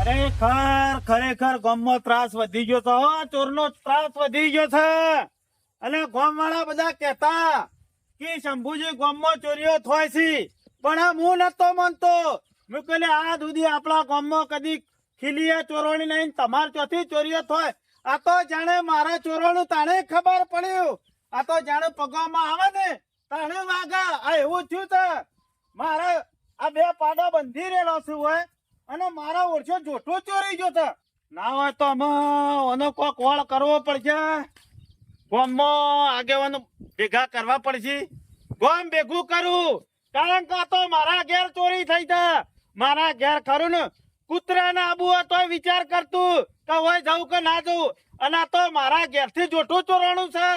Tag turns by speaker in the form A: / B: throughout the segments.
A: ખરેખર ગામમાં ત્રાસ વધી ગયો છે હો, ચોરનો ત્રાસ વધી ગયો છે. અને ગામવાળા બધા કહેતા કે શંભુજી ગામમાં ચોરીઓ થાય છે, પણ હું નતો માનતો. મેં કહ્યું આ સુધી આપણા ગામમાં કદી ખીલીએ ચોરોણી નહીં, તમાર ચોથી ચોરીઓ થાય. આ તો જાણે મારા ચોરોનું તાણે ખબર પડ્યું. આ તો જાણે પગવામાં આવે ને તાણે વાગા. આ એવું થયું છે. મારે આ બે પાડા બંધી રહેલો છું હોય અને મારા ઓળખો જોઠો ચોરી ગયો છે. ના હોય તો અમે કોક વળ કરવો પડશે. ગામમાં આગેવાનો ભેગા કરવા પડશે. ગામ ભેગું કરું, કારણ કે આ તો મારા ઘેર ચોરી થઈ છે. મારા ઘેર ખરું ને કૂતરા ના આબુ હોય તો વિચાર કરતું કે હોય જવું કે ના જવું, અને આ તો મારા ઘેર થી જોઠું ચોરાણું છે.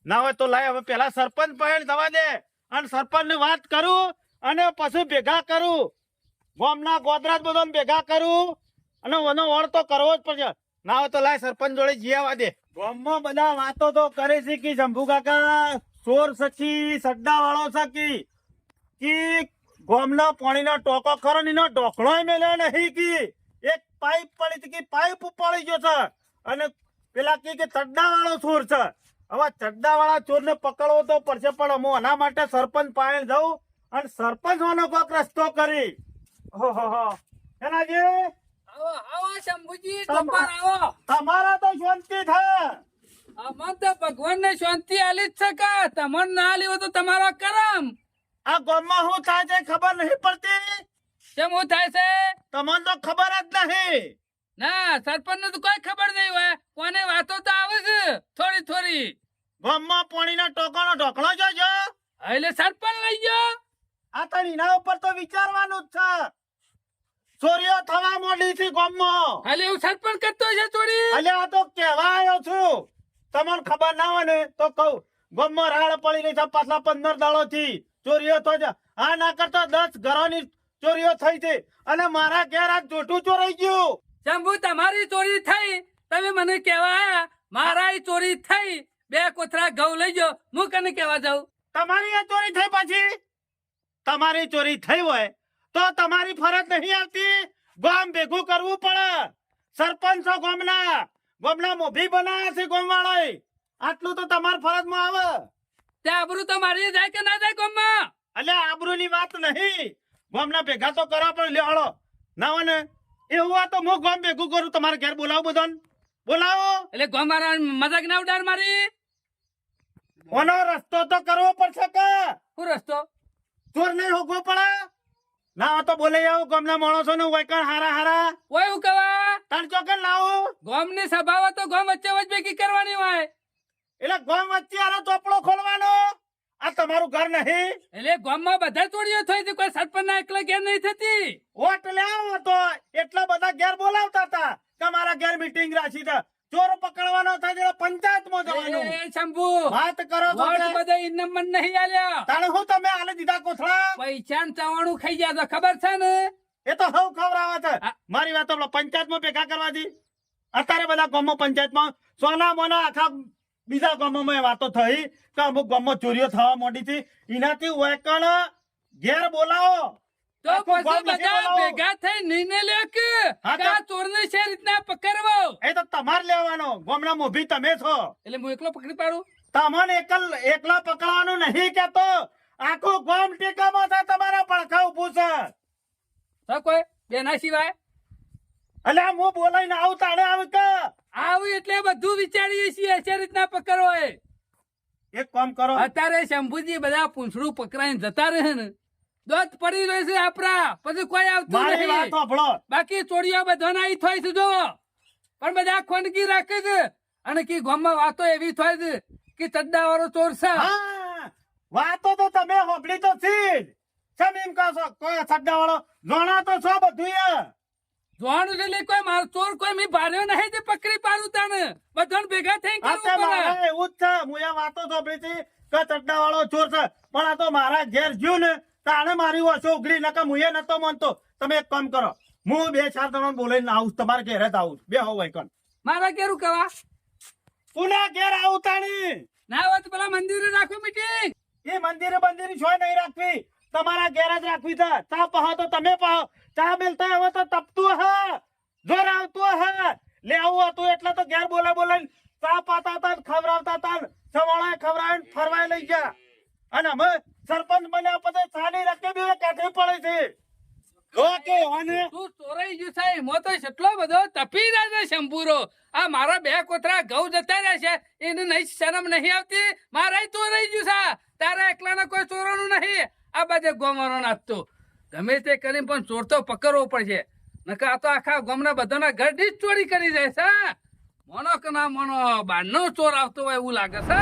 A: ના હોય તો લાય હવે પેલા સરપંચ પાસે જવા દે અને સરપંચ ની વાત કરું અને પછી ભેગા કરું. ગામના ગોદરાજ બધા ભેગા કરું અને ઓનો વળ તો કરવો જ પડશે. ના હોય તો લાય સરપંચ જોડે જીવા દે. ગામમાં બધા વાતો તો કરે છે કે શંભુ કાકા ચોર સચી સડ્ડા વાળો સકી કે ગામના પાણીનો ટોકો ખરો ને એનો ઢોકળો મેલ્યો નહીં કે એક પાઇપ પડી હતી કે પાઇપ ઉપાડી ગયો છે. અને પેલા કે ચડ્ડા વાળો ચોર છે. હવે ચડ્ડા વાળા ચોર ને પકડવો તો પડશે, પણ હું એના માટે સરપંચ પાસે જઉં અને સરપંચ નો કોઈક રસ્તો કરી. એનાજી
B: આવો આવો શંભુજી, ટપ્પર આવો.
A: તમારા તો શાંતિ થાય.
B: અમર તો ભગવાન ને શાંતિ આલી જ શકે. તમને ના આલી હોય તો તમારો કરમ.
A: આ ગામમાં શું થાય છે ખબર નહીં પડતી.
B: કેમ હું થાય છે?
A: તમને તો ખબર જ નહીં.
B: ના, સરપંચ ને તો કોઈ ખબર નહીં હોય. કોને વાતો તો આવે છે થોડી થોડી.
A: ગામમાં પાણીના ટોકાનો ઢોકળો જોજો.
B: એટલે સરપંચ લઈ ગયો.
A: આ તો એના ઉપર તો વિચારવાનું જ છે. ચોરીઓ થવા માંડી છે ગામમાં.
B: એટલે એવું સરપંચ કરતો છે ચોરી.
A: અલ્યા આ તો કહેવા આવ્યો છું. તમને ખબર ના હોય ને તો કહું. ગામમાં રાડ પડી રહી છે પાછલા 15 દાડો થી ચોરીઓ થાય છે. આ ના કરતા 10 ઘરોની ચોરીઓ થઈ છે અને મારા ઘેર આ જોઠું ચોરાઈ ગયું.
B: શંભુ, તમારી ચોરી થઈ, તમે મને કેવા આયા મારા ચોરી થઈ. 2 કોથળા ઘઉં લઈ જાઓ, હું કને કેવા જાઉં?
A: તમારી આ ચોરી થઈ પછી તમારી ચોરી થઈ હોય તો તમારી ફરજ નહીં આવતી. ગામ ભેગું કરવું પડે. સરપંચો ગામના મોભી બનાયા છે ગામવાળાએ. આટલું તો તમારી ફરજમાં આવે.
B: તે આબરૂ તો મારી જાય કે ના જાય ગામમાં?
A: એટલે આબરૂની વાત નહીં. ગામના ભેગા તો કરવા પણ લેવાડો ના હોય ને એવું હોય તો હું ગામ ભેગું કરું. તમારે ઘેર બોલાવો બધાને. બોલાવો.
B: એટલે ગામ વાળા મજાક ના ઉડાડ મારી.
A: ઓનો રસ્તો તો કરવો પડશે કે
B: શું રસ્તો?
A: ચોર નહીં હોગવો પડે. ના હોય તો બોલાઈ આવો ગામના માણસો નું વૈકણ હારા
B: ઓય હું કવા
A: તાર ચોકન લાવો.
B: ગામ ની સભા હોય તો ગામ વચ્ચે વચ્ચે ભેગી કરવાની હોય.
A: એટલે ગામ વચ્ચે આનો ચોપડો ખોલવાનો. આ તમારું ઘર નહીં.
B: એટલે ગામ માં બધા ચોરીઓ થઈ હતી, કોઈ સરપંચ ના એકલા ઘેર નહીં થતી.
A: વોટ લેવો તો એટલા બધા ઘેર બોલાવતા હતા કે મારા ઘેર મીટિંગ રાખી છે. ચોર પકડવાનો થાય એટલે પંચાયતમાં જવાનું.
B: એ શંભુ,
A: વાત કરો છો
B: વોટ
A: કે?
B: બધા ઇનામ મને નહીં આલ્યા.
A: તાણે હું તમે આલે દીધા કોથળા?
B: પૈસા ને ચવાણું ખાઈ ગયા તો ખબર છે ને?
A: એ તો હવ ખવડાવે છે. મારી વાત તો પંચાયતમાં ભેગા કરવાથી અત્યારે બધા ગામમાં પંચાયતમાં સોના મોના આખા બીજા ગામોમાં વાતો થઈ કે અમુક ગામમાં ચોરીઓ થવા માંડી હતી. એનાથી વેકણ ઘેર બોલાવો.
B: તો
A: આખું
B: પછી
A: ગામ નથી
B: બધા
A: બોલાવો.
B: ભેગા થઈ નિર્ણય લે કે
A: હા તો-
B: આ ચોરને છે રીતના પકડવો.
A: એ તો તમારે લેવાનો. ગામના મોભી તમે છો.
B: એટલે હું એકલો પકડી પાડું?
A: તમને એકલા પકડવાનું નહીં કેતો. આખું ગામ ટેકામાં છે. તમારા પડખા ઉભું છે.
B: તો કોઈ બેના સિવાય
A: એટલે હું બોલાઈને આવું તાણે આવે કે
B: આવું એટલે બધું વિચારીએ છીએ છે રીતના પકડવો. એ
A: એક કામ કરો.
B: અત્યારે શંભુજી બધા પૂંછડું પકડાઈને જતા રહે ને, દોત પડી રહ્યો છે આપડા, પછી કોઈ આવતું
A: મારી વાત
B: નહીં.
A: સાંભળો.
B: બાકી ચોરીઓ બધા ના થાય છે જો, પણ બધા ખોનગી રાખે છે. અને કે ગામમાં વાતો એવી થાય છે કે ચડ્ડા વાળો ચોર છે.
A: હા, વાતો તો તમે હોબળી તો છી જ. કેમ એમ કહો છો? કોઈ સડ્ડા વાળો જોણા તો છો બધું.
B: જોવાનું એટલે કોઈ મારો ચોર કોઈ મેં ભાર્યો નહીં તે પકડી પાડું તને. બધાને ભેગા થઈને કરવું પડે.
A: મારા એવું જ છે. હું એ વાતો સાંભળી હતી કે ચડ્ડા વાળો ચોર છે, પણ આ તો મારા ઘેર જ્યું ને તાણે મારી ઓછો ઉઘડી નકા હું એ નતો માનતો. તમે એક કામ કરો, હું 2-4 જણા બોલાઈને આવું. તમારે ઘેર જ આવું. બે હો ભાઈ કણ
B: મારા કેરું કવા
A: પુના ઘેર આવું તાણી.
B: ના હોય તો પેલા મંદિરે રાખો મીટિંગ.
A: એ મંદિરે છોય નહીં રાખવી. તમારા ઘેર જ રાખવી છે. ચા પહો તો તમે પહો. ચા મેલતા હવે તો તપતું હ જોર આવતું હે લે આવું હતું એટલે તો ઘેર બોલાવીને ચા પાતા હતા ને ખવડાવતા હતા ને સવાળા ખવડાવીને ફરવાય લઈ ગયા અને અમે સરપંચ બન્યા પછી ચાની રકમ બી કાઢવી પડે છે જો કે અને
B: તું ચોરાઈ ગયું સાહેબ મો તો એટલો બધો તપી રહ્યા છે શંભુરો આ મારા 2 કોતરા ઘઉં જતા રહ્યા છે એને નહીં શરમ નહીં આવતી મારા ચોરાઈ ગયું છે તારા એકલાના કોઈ ચોરવાનું નહીં આ બાજુ ગોમરો નાચતો ગમે તે કરીને પણ ચોર તો પકડવો પડશે નકર આ તો આખા ગામના બધાના ઘર ડીશ ચોરી કરી જાય છે મોનો કે ના મોનો બારનો ચોર આવતો હોય એવું લાગે છે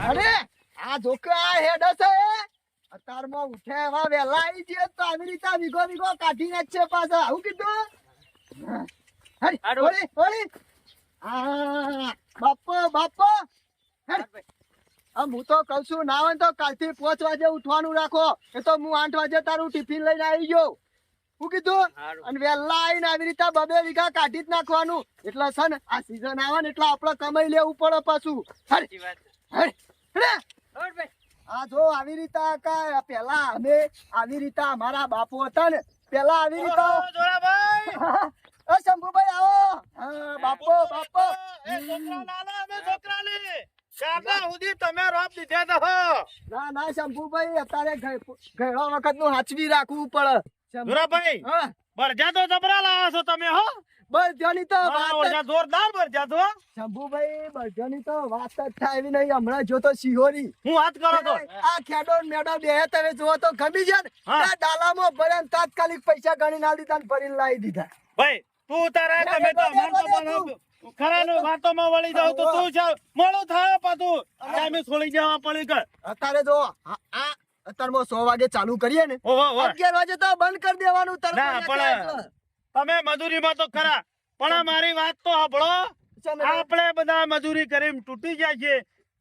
C: અરે આ ધોકા હેડ છે અતારમાં ઉઠે એવા વેલા આવી છે તો આવી રીતે વિગો કાઢી નાખશે પાછા આવું કીધું હરી ઓળી ઓળી આ બાપો હું તો કહું છું ના હોય તો કાલથી 5 વાગે ઉઠવાનું રાખો એ તો હું 8 વાગે તારું ટિફિન લઈને આવી ગયો શું કીધું અને વેલા આવીને આવી રીતે 2 વીઘા કાઢી જ નાખવાનું એટલે છે ને આ સીઝન આવે ને એટલે આપણે કમાઈ લેવું પડે પાછું આ જો આવી રીતે પેલા અમે આવી રીતે અમારા બાપુ હતા ને પેલા આવી રીતે
A: જોરાભાઈ
C: શંભુભાઈ આવો હા, બાપો
A: એ છોકરા નાના અમે છોકરાને શાકા સુધી તમે રોપ દીધા તો
C: ના શંભુભાઈ અત્યારે ઘણા વખત નું હાચવી રાખવું પડે
A: જોરાભાઈ
C: હા
A: બરજા તો જબરા લાયા છો તમે હો
C: બસ જોની તો
A: હા,
C: વાત જ-
A: બરજા જોરદાર બરજા તો
C: શંભુભાઈ બધાની તો વાત જ થાય એવી નહીં હમણાં જો તો શિહોરી
A: હું વાત કરો તો
C: આ ખેડો ને મેડો બે તમે જુઓ તો ગમી જાય ને
A: હા.
C: આ ડાલામાં ભર્યા ને તાત્કાલિક પૈસા ગણી ના દીધા ને ભરીને લાવી દીધા
A: ભાઈ તું તારે તમે તો અમાર તો બનાવ ખરાનું વાતોમાં વળી જાવ તો તું છે મોડું થાય પાછું ટાઈમે છોડી જવા પડી કર
C: અત્યારે જો આ અત્યારમાં 100 વાગે ચાલુ કરીએ ને
A: ઓહો
C: 11 વાગે તો બંધ કરી દેવાનું તરત
A: ના,
C: જ
A: પણ-
C: એટલે.
A: તમે મજૂરીમાં તો ખરા પણ મારી વાત તો સાંભળો
C: ચાલો.
A: આપણે બધા મજૂરી કરીને તૂટી જાય છે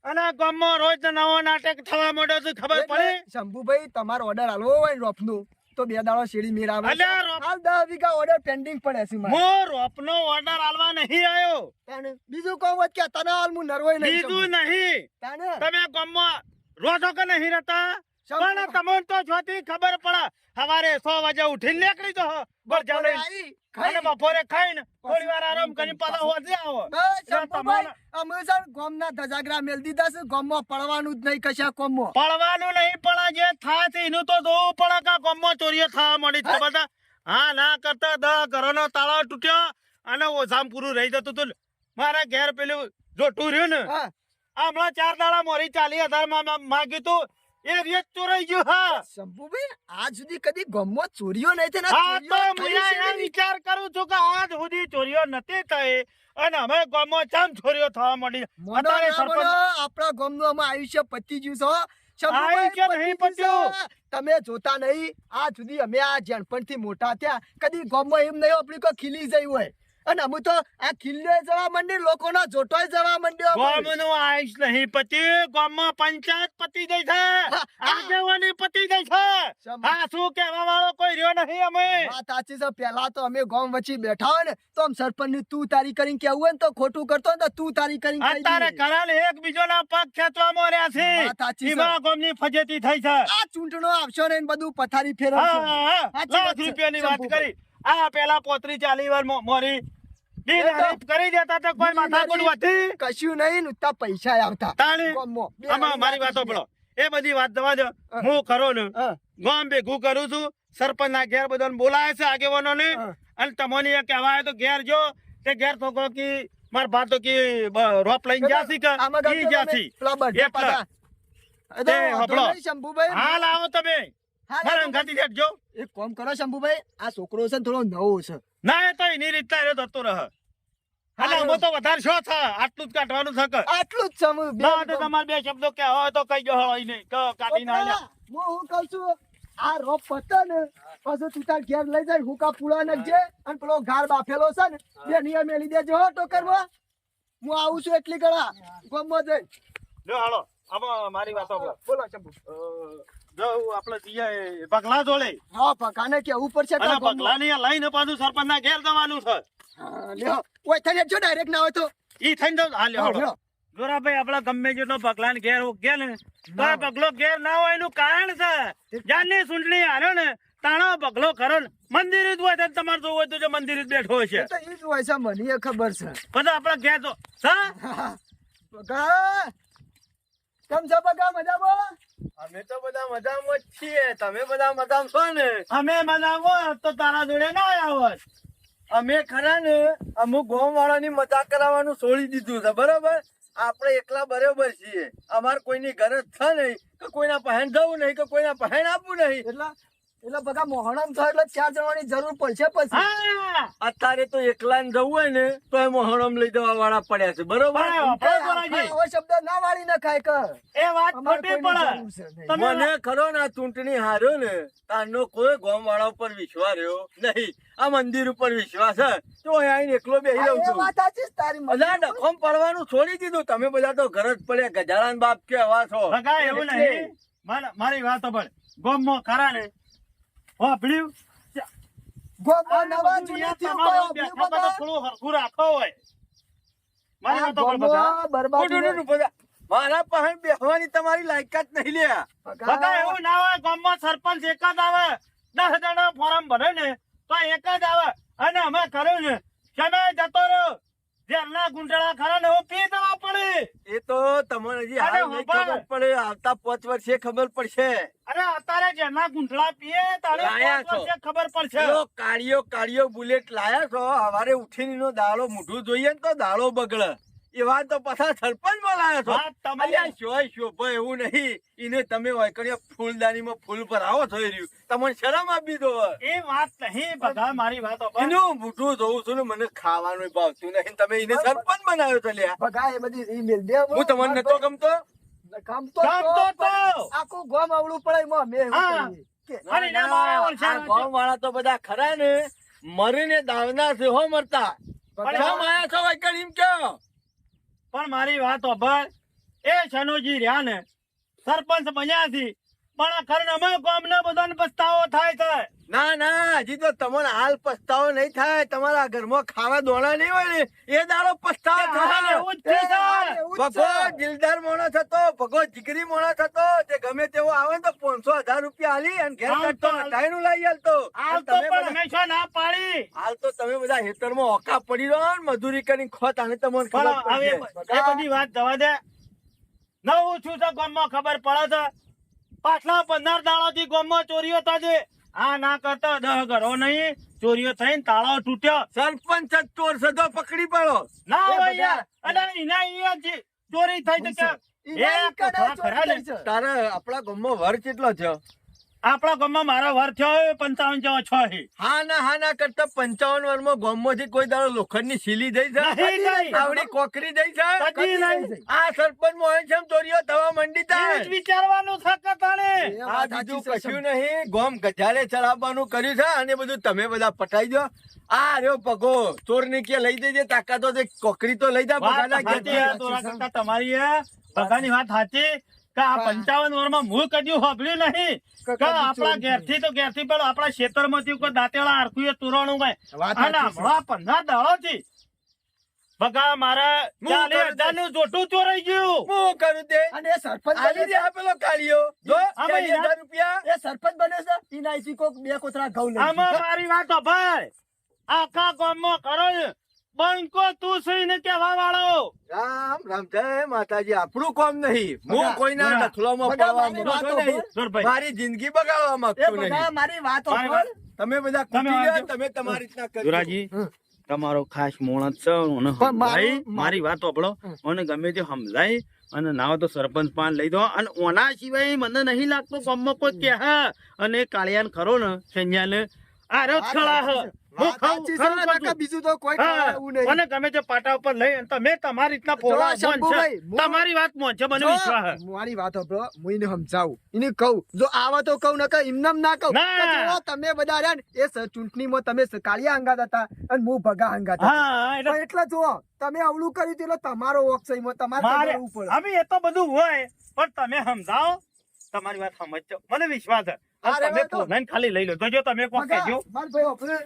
A: અને ગામમાં રોજ નવો નાટક થવા માંડ્યો છે ખબર પડી
C: એટલે શંભુભાઈ તમારો ઓર્ડર આલવો હોય ને રોપનું તો 2 દાડો શેરડી મેળ આવે
A: અલ્યા રોપ-
C: હાલ 10 વીઘા ઓર્ડર પેન્ડિંગ પડે છે મારે.
A: હું રોપનો ઓર્ડર આલવા નહીં આવ્યો
C: તાણે બીજું કહું હોત કે તને હાલ હું નરવોય નહીં
A: બીજું નહીં
C: તાણે
A: તમે ગામમાં રોજો કે નહીં રહેતા પણ તમને તો જોતી ખબર પડે સવારે 100 વાગે ઉઠીને નીકળી તો બરજા
C: બપોરે
A: લઈને
C: આવી,
A: અને
C: ખાઈ.
A: બપોરે ખાઈને થોડી વાર આરામ કરીને પાછા હોજે આવો
C: બસ
A: એટલે
C: શંભુભાઈ,
A: તમારે
C: અમે છે ને ગામના ધજાગરા મેલ દીધા છે ગામમાં પડવાનું જ નહીં કશા કોમમાં.
A: પડવાનું નહીં પણ જે થાય છે એનું તો જોવું પડે કે ગામમાં ચોરીઓ થવા મળી છે બધા હા ના કરતા 10 ઘરોનો તાળો તૂટ્યો અને ઓછામ પૂરું રહી જતું હતું મારા ઘેર પેલું જોટું રહ્યું ને
C: હા,
A: હમણાં 4 દાડા મોરી 40,000 માં માગ્યું તું એ રેત ચોરાઈ ગયું હા
C: શંભુભાઈ આજ સુધી કદી ગામમાં ચોરીઓ નહીં થઈ ને
A: હા તો
C: ચોરીઓ
A: હું
C: થઈ છે
A: એ
C: ને.
A: વિચાર કરું છું કે આજ સુધી ચોરીઓ નથી થઈ અને અમે ગામમાં ચમ ચોરીઓ થવા મળી
C: મોનો
A: અત્યારે
C: ના મોનો,
A: સરપંચ
C: આપણા ગામનું આમાં આયુષ્ય પતી ગયું છે હો. શંભુભાઈ,
A: આયુષ્ય નહીં
C: પતી ગયું
A: પત્યું.
C: છે. તમે જોતા નહીં આજ સુધી અમે આ જેનપણથી મોટા થયા કદી ગામમાં એમ નહીં આપણી કોઈ ખીલી જઈ હોય અને અમે તો આ ખીલ્લે જવા માંડી લોકોના જોટોય જવા માંડ્યો અમે.
A: ગામનું આયુષ નહીં પત્યું ગામમાં પંચાયત પતી ગઈ છે આગેવાની પતી ગઈ છે
C: શંભુ-
A: હા શું કહેવા વાળો કોઈ રહ્યો નહીં અમે
C: વાત સાચી છે. પહેલા તો અમે ગામ વચ્ચે બેઠા હોય ને તો આમ સરપંચને તું તારી કરીને કેવું હોય ને તો ખોટું કરતો હોય ને તો તું તારી કરીને કહી
A: અત્યારે
C: દઈએ.
A: ઘણા એકબીજાના પગ ખેંચવામાં રહ્યા
C: વાત સાચી
A: છે
C: છે.
A: એમાં ગામની ફજેતી થઈ છે
C: આ ચૂંટણો આવશો ને એને બધું પથારી
A: હા,
C: ફેરવશે.
A: હા,
C: સાચી વાત
A: લાખ
C: છે,
A: રૂપિયાની વાત
C: શંભુભાઈ.
A: કરી આ પેલા 35-40 વાર મોરી દિન
C: એ તો-
A: હરીફ કરી દેતા તો કોઈ માથાકૂટ વધી
C: કશું નહીં નુકતા પૈસા આવતા
A: તાણી
C: ગામમાં. બે
A: આમાં મારી વાતો પડો એ બધી વાત દવા દો હું ખરો ને
C: હા,
A: ગામ ભેગું કરું છું સરપંચ ના ઘેર બધાને બોલાય છે આગેવાનો ને
C: હા.
A: અને તમને એ કહેવાય તો ઘેર જો તે ઘેર તો કહો કે માર ભા તો કે રોપ લઈને જાસી કે
C: આમાં
A: ઈ
C: ગામમાં
A: જાસી
C: પેલા બધા
A: એટલે.
C: પાછા. એ તો
A: તે
C: વાંધો
A: હંભળો.
C: નહીં, શંભુભાઈ.
A: હાલ આવો તમે
C: હાલ
A: મારા
C: આવો.
A: અંગાથી હેઠજો
C: એક કામ કરો શંભુભાઈ આ છોકરો છે ને થોડો નવો છે
A: ના એ તો એની રીતના રહ્યો થતો રહે અને
C: હારું.
A: આમાં તો વધારે શું છે આટલું જ કાઢવાનું છે કે
C: આટલું જ છે હું બે
A: ના તો તમારે 2 શબ્દો કે હોય તો કઈ ગયો હોય નહીં કે કાઢી ના લે
C: હું કહું છું આ રોપ પતે ને પછી તું તાર ઘેર લઈ જાય હુકા પૂળા નાખજે અને પેલો ગાળ બાફેલો છે ને બે નિયમ મેલી દેજો હો ટોકરમાં હું આવું છું એટલી ગળા ગમમાં જઈ
A: જો હાલો આમાં મારી વાતો સાંભળો.
C: બોલો શંભુ
A: જો આપણે જઈએ પગલા જોડે
C: હા પકાને કેવું પડશે
A: અને પગલા ની લઈને પાછું સરપંચ ના ઘેર જવાનું છે
C: લ્યો ઓય થઈને જો ડાયરેક્ટ ના હોય તો
A: ઈ થઈને તો હાલ
C: હા,
A: હાલો
C: લ્યો.
A: જોરાભાઈ આપડા ગમે જેટલો પગલા ને ઘેર ગયા ને તો આ પગલો ઘેર ના હોય એનું કારણ છે જાનની સૂંટણી હારે ને તાણો પગલો ખરો ને મંદિર જ હોય તો તમારે જોવું હોય તો જો મંદિર જ બેઠો હશે
C: એ તો ઈ જ હોય છે મને ખબર છે
A: પછી આપડે ઘેર તો હા
C: બગા કેમ છો બગા મજામાં
D: અમે તો બધા મજામાં જ છીએ તમે બધા મજામાં છો ને
A: અમે બનાવો તો તારા જોડે ના આવ્યા હોત
D: અમે ખરા ને અમુક ગામ વાળાની મજાક કરાવવાનું છોડી દીધું છે બરોબર આપણે એકલા બરોબર છીએ અમારે કોઈની ગરજ છે નહીં કે કોઈના પહેન જવું નહીં કે કોઈના પહેન આપવું નહીં
C: એટલે બગા મોહણમ થાય એટલે 4 જણવાની જરૂર પડશે પછી
A: હા
D: અત્યારે તો એકલા ને જવું હોય ને તો એ મોહરમ લઈ જવા વાળા પડ્યા છે બરોબર
C: એવો શબ્દ ના વાળી ન ખાય કર
A: એ વાત
C: અમારે
A: ખોટી
C: કોઈની
A: પડે
C: જરૂર છે નહીં.
A: તમે
D: મને ખરો ને આ ચૂંટણી હાર્યો ને તારનો કોઈ ગામ વાળા ઉપર વિશ્વાસ રહ્યો નહીં આ મંદિર ઉપર વિશ્વાસ છે તો અહીં એકલો બેસી રહું
C: એ
D: છું
C: વાત સાચી છે તારી
D: બધા ડખોમ પડવાનું છોડી દીધું તમે બધા તો ઘર જ પડે ગજાળાન બાપ કે હવા છો
A: બગા એવું નહીં મારી વાત સાંભળ ગોમમાં ખરા ને વાપર્યું
C: ગોગો નવા
A: બધું યાદ
C: જૂનીથી
A: તમારો
C: કોઈ
A: બેઠા
C: બગા
A: બધા થોડું હરખું રાખો હોય મારી વાત સાંભળ
C: ગોગો
A: બગા
C: બરબાદી
D: ઉડું બધા મારા પાસે બેસવાની તમારી લાયકાત નહીં લ્યા
A: બગા એવું ના હોય ગામમાં સરપંચ એક જ આવે 10 જણા ફોરમ ભરે ને તો એક જ આવે અને અમે કર્યું ને સમય જતો રહ્યો ઘેરના ગુંડાળા ખરા ને હું પી દેવા પડે
D: એ તો તમને હજી
A: અરે
D: હાલ નહીં
A: બાબા.
D: ખબર પડે આવતા 5 વર્ષે ખબર પડશે
A: અરે અત્યારે ઘેરના ગુંઠળા પીએ તારે
D: લાયા
A: 5 વર્ષે ખબર પડશે
D: પેલો કાળિયો બુલેટ લાયા છો હવારે ઉઠીને એનો દાડો મોઢું જોઈએ ને તો દાડો બગડે એવા તો પાછા સરપંચ માં લાયા છો
A: વાત તમારી
D: અલ્યા શોય શોભા એવું નહીં એને તમે વાયકણીએ ફૂલદાનીમાં ફૂલ ભરાવો થઈ રહ્યું તમને શરમ આપી દો
A: એ વાત નહીં બગા મારી વાત સાંભળ.
D: એનું મોઢું જોઉં છું ને મને ખાવાનું ભાવતું નહીં તમે એને સરપંચ બનાવ્યો છો લ્યા
C: બગા એ બધી ઈમેલ દે
D: હું તમને નતો ગમતો
C: કામ તો
A: ગમતો તો.
C: આખું ગોમ આવડું પડે એમાં અમે એવું
A: હા.
C: કરીએ કે
A: અને એના મારા વર્ષે
D: વાળા તો બધા ખરા ને મરીને દાવના છે હો મરતા
C: બગા,
D: કેમ આયા છો વાયકણ એમ કયો
A: પણ મારી વાત સાંભળ. એ છનોજી રહ્યા ને સરપંચ બન્યા છે પણ આ ખરે અમે ગામના બધાને પસ્તાવો થાય છે
D: ના ના હજી તો તમને હાલ પસ્તાવો નહીં થાય તમારા ઘરમાં ખાવા દોણા નહીં હોય ને એ દાડો પસ્તાવો
A: હાલ
D: થાય
A: એવું જ થયું છે.
C: એવું જ
D: ભગો
C: છે.
D: દિલદાર માણસ હતો ભગો જીગરી માણસ હતો તે ગમે તેવો આવે ને તો 500,000 રૂપિયા આલી અને ઘેર
A: હાલ
D: કાઢતો
A: તો-
D: હટાઈનું લઈ આલતો
A: હાલ તો
D: તમે
A: પણ
D: બધા-
A: હંમેશા ના પાડી
D: હાલ તો તમે બધા હેતરમાં ઓકા પડી રહ્યો ને મજૂરી કરીને ખોત આને તમને
A: પણ
D: ખબર
A: હવે
D: પડશે.
A: એ બધી વાત જવા દે નવું છું છે ગામમાં ખબર પડે છે પાછલા 15 દાડાથી ગામમાં ચોરીઓ થશે આ ના કરતા 10 ઘરો નહીં ચોરીઓ થઈને તાળો તૂટ્યો
D: સરપંચ જ ચોર છે તો પકડી પડો
A: ના
C: એ
A: હોય
C: બધા-
A: યાર અને એના અહીંયા જે ચોરી થઈ તો કે
C: ઈના
A: એ
C: ઈ કદાચ
A: કોઠા ખરા ને.
C: ચોરી કરી છે.
D: તારે આપણા ગામમાં વર કેટલો થયો
A: આપણા ગામમાં મારો વર થયો 55 જેવો છો છે
D: હા ના કરતા 55 વર્ષમાં ગામમાંથી કોઈ દાડો લોખંડની સીલી દઈ છે
A: નહીં નહીં.
D: આવડી કોકરી દઈ છે
A: કદી નહીં.
D: આ સરપંચ મોહન છે ચોરીઓ થવા મંડી
A: એવું જ
D: થાય
A: વિચારવાનું છે કે તાણે.
C: એ
D: આ
C: વાત
D: બીજું
C: સાચી છે,
D: કશું નહીં ગોમ ગજારે ચડાવવાનું કર્યું છે અને બધું તમે બધા પટાઈ દો આ રહ્યો પગો ચોર ને કે લઈ દેજે તાકાતો તે કોકરી તો લઈ જા
A: વાત
D: બગાડા
A: સાચી
D: ઘેરથી.
A: છે, તોરા કરતા તમારી એ બધાની વાત સાચી કે આ 55 વર્ષમાં હું કદી સાંભળ્યું નહીં કે આપણા ઘેરથી તો ઘેરથી પેલો આપણા ખેતરમાંથી કોઈ દાંતેડા હરખું એ તોરણું હોય
C: વાત
A: અને
C: સાચી છે.
A: હમણાં 15 દાડોથી બગા મારા
D: હું
A: 40,000 નું જોટું ચોરાઈ ગયું
D: હું કરું તે
C: અને એ સરપંચ
D: આલી
C: બને
D: દે આ પેલો કાળિયો જો
A: આમાં
D: 40,000 રૂપિયા
C: એ સરપંચ બને છે ઈના ઈથી કોક બે કોતરા ઘઉં લઈ
A: આમાં મારી વાત સાંભળ. આખા ગામમાં કરો ને બંકો તું સુઈને કેવા વાળો
D: રામ જય માતાજી આપણું કામ નહીં હું
C: બગા,
D: કોઈના
A: બગા,
D: દખલામાં
C: બગા,
D: પડવા
C: મારી
D: માંગતો
C: વાતો
D: નહીં.
A: જોરભાઈ.
D: મારી જિંદગી બગાડવા
C: એ
D: માંગતો
C: બગા
D: નહીં
C: મારી વાતો
A: મારી
C: બોલ.
D: તમે બધા
A: તમે
D: કૂટી
A: વાંચો.
D: લ્યો, તમે તમારી રીતના કરજો.
A: દુરાજી તમારો ખાસ મોણસ છે અને
C: પણ મારું-
A: સમજાય મારી વાત સાંભળો અને ગમે તે સમજાય અને ના તો સરપંચ પાન લઈ દો અને ઓના સિવાય મને નહીં લાગતું ગામમાં કોઈ કે હા અને કાળિયાન ખરો ને સંજ્ઞાને આ રોજ ખળા હ હું
C: વાત
A: ખાઉં
C: સાચી છે,
A: ખરું
C: બકા,
A: પાછું.
C: બીજું તો કોઈ
A: હા,
C: ખાવા એવું નહીં.
A: અને ગમે તે પાટા ઉપર લઈ અને તમે તમારી રીતના ફોડા
C: જો શંભુભાઈ,
A: મોન છે તમારી વાત મોન છે મને
C: જો,
A: વિશ્વાસ છે.
C: મારી વાત સાંભળો, હું એને સમજાવું એને કહું જો આવો તો કહું નકર એમનેમ ના કહું
A: ના.
C: તો જો તમે બધા રહ્યા ને એ ચૂંટણીમાં તમે કાળિયા હંગાત હતા અને હું ભગા હંગાત હતો.
A: હા એટલે
C: પણ એટલે જો તમે અવળું કર્યું હતું એટલે તમારો વોક છે એમાં તમારે
A: મારે
C: કરવું પડે.
A: અમે એ તો બધું હોય પણ તમે સમજાવો તમારી વાત સમજજો મને વિશ્વાસ છે અને
C: અરે
A: તમે
C: તો-
A: ફોન ખાલી લઈ લો તો જો તમે કોઈ
C: ભગા,
A: કહેજો
C: મારા ભાઈ આપણે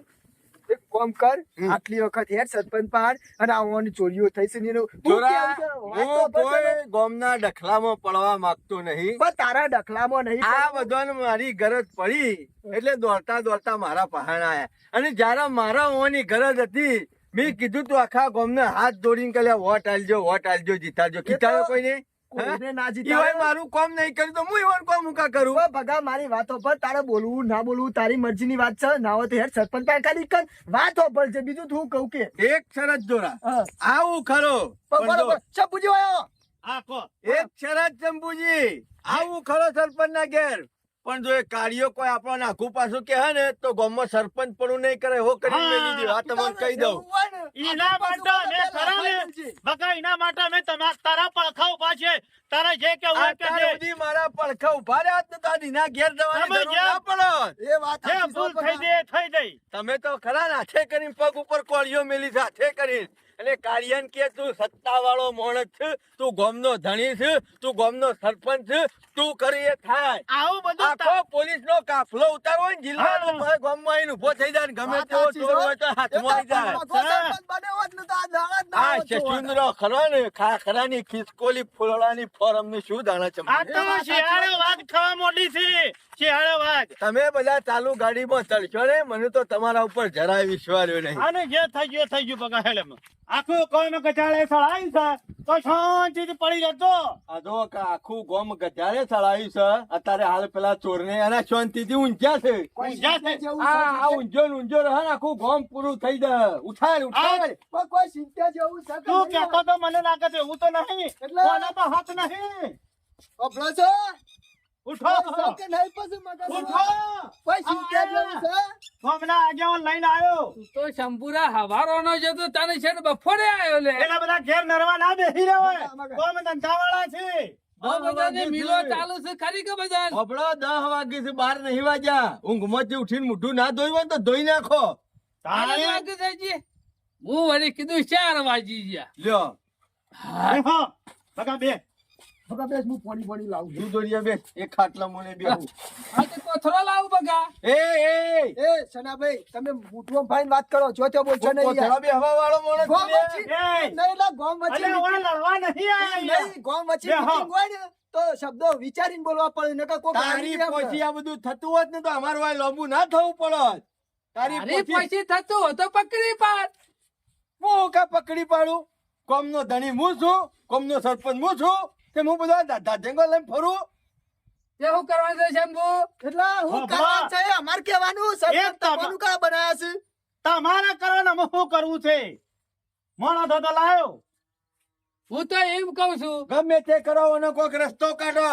C: એક કામ કર, આટલી વખત હેડ સરપંચ પાડ અને આવવાની ચોરીઓ થઈ છે ને એનું હું
D: જોરા,
C: કેવું છે? વાત
D: હું
C: તો બસ
D: કોઈ ગામના ડખલામાં પડવા માંગતો નહીં.
C: પણ તારા ડખલામાં નહીં
D: આ
C: પડવું.
D: બધાને મારી ગરજ પડી એટલે દોડતા દોડતા મારા પહાણ આયા. અને જયારે મારા હોવાની ગરજ હતી, મેં કીધું તું આખા ગામને હાથ જોડીને કે લ્યા વોટ આલજો જીતાડજો. કીધાયો કોઈને?
C: કોઈને ના
D: ઈવાય
C: જીતાડે.
D: મારું કામ નહીં કર્યું તો હું ઈવન કામ હું કા કરું?
C: ઓ ભગા, મારી વાતો પર તારે બોલવું ના બોલવું તારી મરજીની વાત છે. ના હોય તો હેડ સરપંચ પાસે ખાલી કર, વાત હોભળ છે. બીજું તું કહું કે
D: એક શરત જોરા,
C: હા.
D: આવું ખરો પણ જો,
C: બરોબર શંભુજી આયો.
A: આખો
D: એક શરત ચંપુજી, આવું ખરો સરપંચ ના ઘેર. પણ જો એ કાર્યો કોઈ આપણને આખું પાછું કે હે ને તો ગામમાં સરપંચ પણ નહીં કરે એવો કરી
A: હા.
D: મેલી દે. આ તમને કહી દઉં.
C: એવું હોય ને,
A: એના માટે મેં ખરા ને બકા એના માટે મેં તારા પડખા ઉભા છે. તારે જે કેવું હોય કે
D: અત્યાર સુધી મારા પડખા ઉભા રહ્યા હોત ને તો આ દીના ઘેર જવાની
A: તમે
D: જરૂર ના પડત.
C: એ વાત
A: જે
C: સાચી
A: ભૂલ
C: છે,
A: થઈ
C: ભગા.
A: જાય થઈ જાય.
D: તમે તો ખરા ને હાથે કરીને પગ ઉપર કોળીઓ મેલી છે, હાથે કરીને. અને કાર્યન કે તું સત્તા વાળો માણસ છે, તું ગામનો ધણી છે, તું ગામનો સરપંચ છે, તું કરી એ થાય.
A: આવું બધું
D: આખો પોલીસ નો કાફલો ઉતારો ને જિલ્લાનો
A: હા.
D: ભાઈ ગામમાં આવીને ઉભો થઈ જાય ને ગમે
C: વાત
D: તેવો
C: સાચી
D: ચોર
C: છે.
D: હોય તો હાથમાં આવી જાય.
C: ભગો સરપંચ બન્યો હોત ને તો આ દાડા જ ના
D: આ
C: આવત જોવાના.
D: શશુન્દ્ર ખરો ને ખાખરાની ખિસકોલી ફૂલડાની ફોરમની શું દાણા
A: આ
D: ચમકે.
A: તો શિયાળે વાત ખાવા મોડી છે. શિયાળે વાત
D: તમે બધા ચાલુ ગાડીમાં ચડશો ને મને તો તમારા ઉપર જરાય વિશ્વાસ રહ્યો નહીં.
A: આને જે થઈ ગયું બકા હેલેમાં. આખું કોઈ ગચાળે સળાઈ છે તો શાંતિથી પડી જતો.
D: આ જો કે આખું ગોમ ગધારે ચડાવ્યું છે. અત્યારે હાલ પેલા ચોરને એના શાંતિથી ઊંઝ્યા છે.
C: કોઈ
A: ઊંઝા છે.
C: જેવું
D: આ
C: છે?
D: ઊંઝો ને ઊંઝો રહે ને આખું ગોમ પૂરું થઈ જાય. ઉઠાડ ઉઠાડ.
C: પણ કોઈ ચિંતા જેવું છે કે
A: તું
C: નહીં?
A: કહેતો તો મને લાગે છે એવું તો નહીં.
C: એટલે?
A: કોના તો હાથ નહીં.
C: અભળો છો?
A: ઉઠો
C: કોઈ છે કે નહીં પછી મગજમાં?
A: ઉઠો.
C: કોઈ ચિંતા જેવું છે?
A: હમણાં આગેવાન લઈને આવ્યો.
B: તું તો શંભુરા હવારોનો જતો તને છે ને બફોરે આવ્યો લે
A: એના બધા ઘેર નરવા ના બેસી રહ્યા
C: મગા, મગા.
A: હોય. કોમ ધંધાવાળા છે.
B: બહુ બધાને મિલો ચાલુ છે ખરી કે બધા
D: હમણાં 10 વાગે છે, 12 નહીં વાગ્યા. ઊંઘમાંથી ઉઠીને મોઢું ના ધોયું હોય ને તો ધોઈ નાખો.
A: તારે
B: હું વળી કીધું 4 વાગી ગયા
D: લ્યો
A: બેહો. બકા બે.
C: ભગા બેસ, હું પાણી લાવું છું.
D: તું દોડીએ બેસ. એક ખાટલા મોને બેહું.
B: આ તો કોથળો લાવું બગા
D: એ
C: એ સનાભાઈ, તમે મૂઠું ભાઈ વાત કરો છો તો બોલશો નહીં યાર.
D: કોથળા બેહવા વાળો માણસ
C: ગોમ
D: છે.
C: વચ્ચે-
A: એ.
C: નહીં લા, ગોમ વચ્ચે
A: અલે ઓય લડવા નહીં આયા
C: નહીં, ગોમ વચ્ચે
A: બે હા.
C: meeting હોય ને તો શબ્દો વિચારીને બોલવા પડે, નકર કોક
D: તારી
C: આડી જાય
D: પછી
C: આપણે.
D: આ બધું થતું હોત ને તો અમારું આ લોબુ ના થવું પડત. તારી
B: અરે
D: પછી
B: પછી થતું હોય તો પકડી પાડ
D: હું કા પકડી પાડું? કોમનો ધણી હું છું, કોમનો સરપંચ હું છું, તે હું બધા ધાધેંગો લઈને ફરું.
B: તે શું કરવાનું છે શંભુ
C: એટલે હું
A: હા,
C: કરવા
A: બા.
C: છે અમાર કહેવાનું
A: એક
C: સરપંચ
A: તમા-
C: તમારું કા બનાયા છે?
A: તમારે કરવાનું શું કરવું છે? મોણો તો લાયો.
B: હું તો એમ કઉ છું
D: ગમે તે કરો અને કોઈક રસ્તો કાઢો.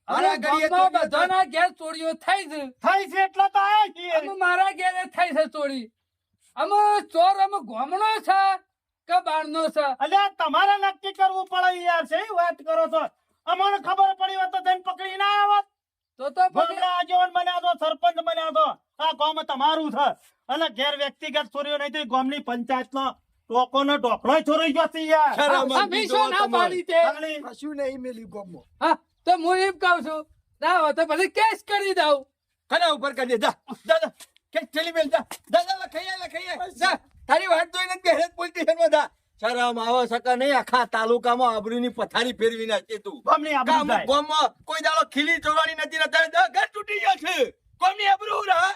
D: મારા ઘડીએ તો
B: ગામમાં બધાના ઘેર ચોરીઓ થઈ છે
A: થઈ છે એટલે તો આયા છીએ.
B: અમે મારા ઘેરે થઈ છે ચોરી અમે ચોર અમે ગોમણો છે કે બારનો છે
A: અલ્યા તમારે નક્કી કરવું પડે યાર. છે વાત કરો છો. અમને ખબર પડી હોત તો તેને પકડી ના આવત.
B: તો પકડી
A: ગામના આગેવાન બન્યા તો સરપંચ બન્યા તો આ ગામ તમારું છે. અને ઘેર વ્યક્તિગત ચોરીઓ નહીં તો ગામની પંચાયતનો ટોકોનો ઢોકળો ચોરી ગયો છે યાર.
D: શરમ
B: અમે
D: આવી
B: શું ના
D: જુઓ તમે.
B: પાડી તે
A: તાળી.
C: કશું નહીં મેલ્યું ગોમમાં.
B: હા તો હું એમ કઉ છું ના હોય તો પછી કેસ કરી દઉં
D: ખાના ઉપર કરી દે. જા જા કે ચલી બેલ જા. જા લખાઈએ. જા તારી વાત જોઈને જ બેહરે પોલીસ સ્ટેશનમાં જા. શરમ આવે સકા નહીં. આખા તાલુકામાં આબરૂની પથારી ફેરવી નાખે તું.
A: ગામની આબરૂ
D: કામ
A: જાય.
D: ગામમાં કોઈ દાડો ખીલી ચોરાણી નથી રહેતા. ઘર તૂટી ગયા છે. કોમની આબરૂ રહે.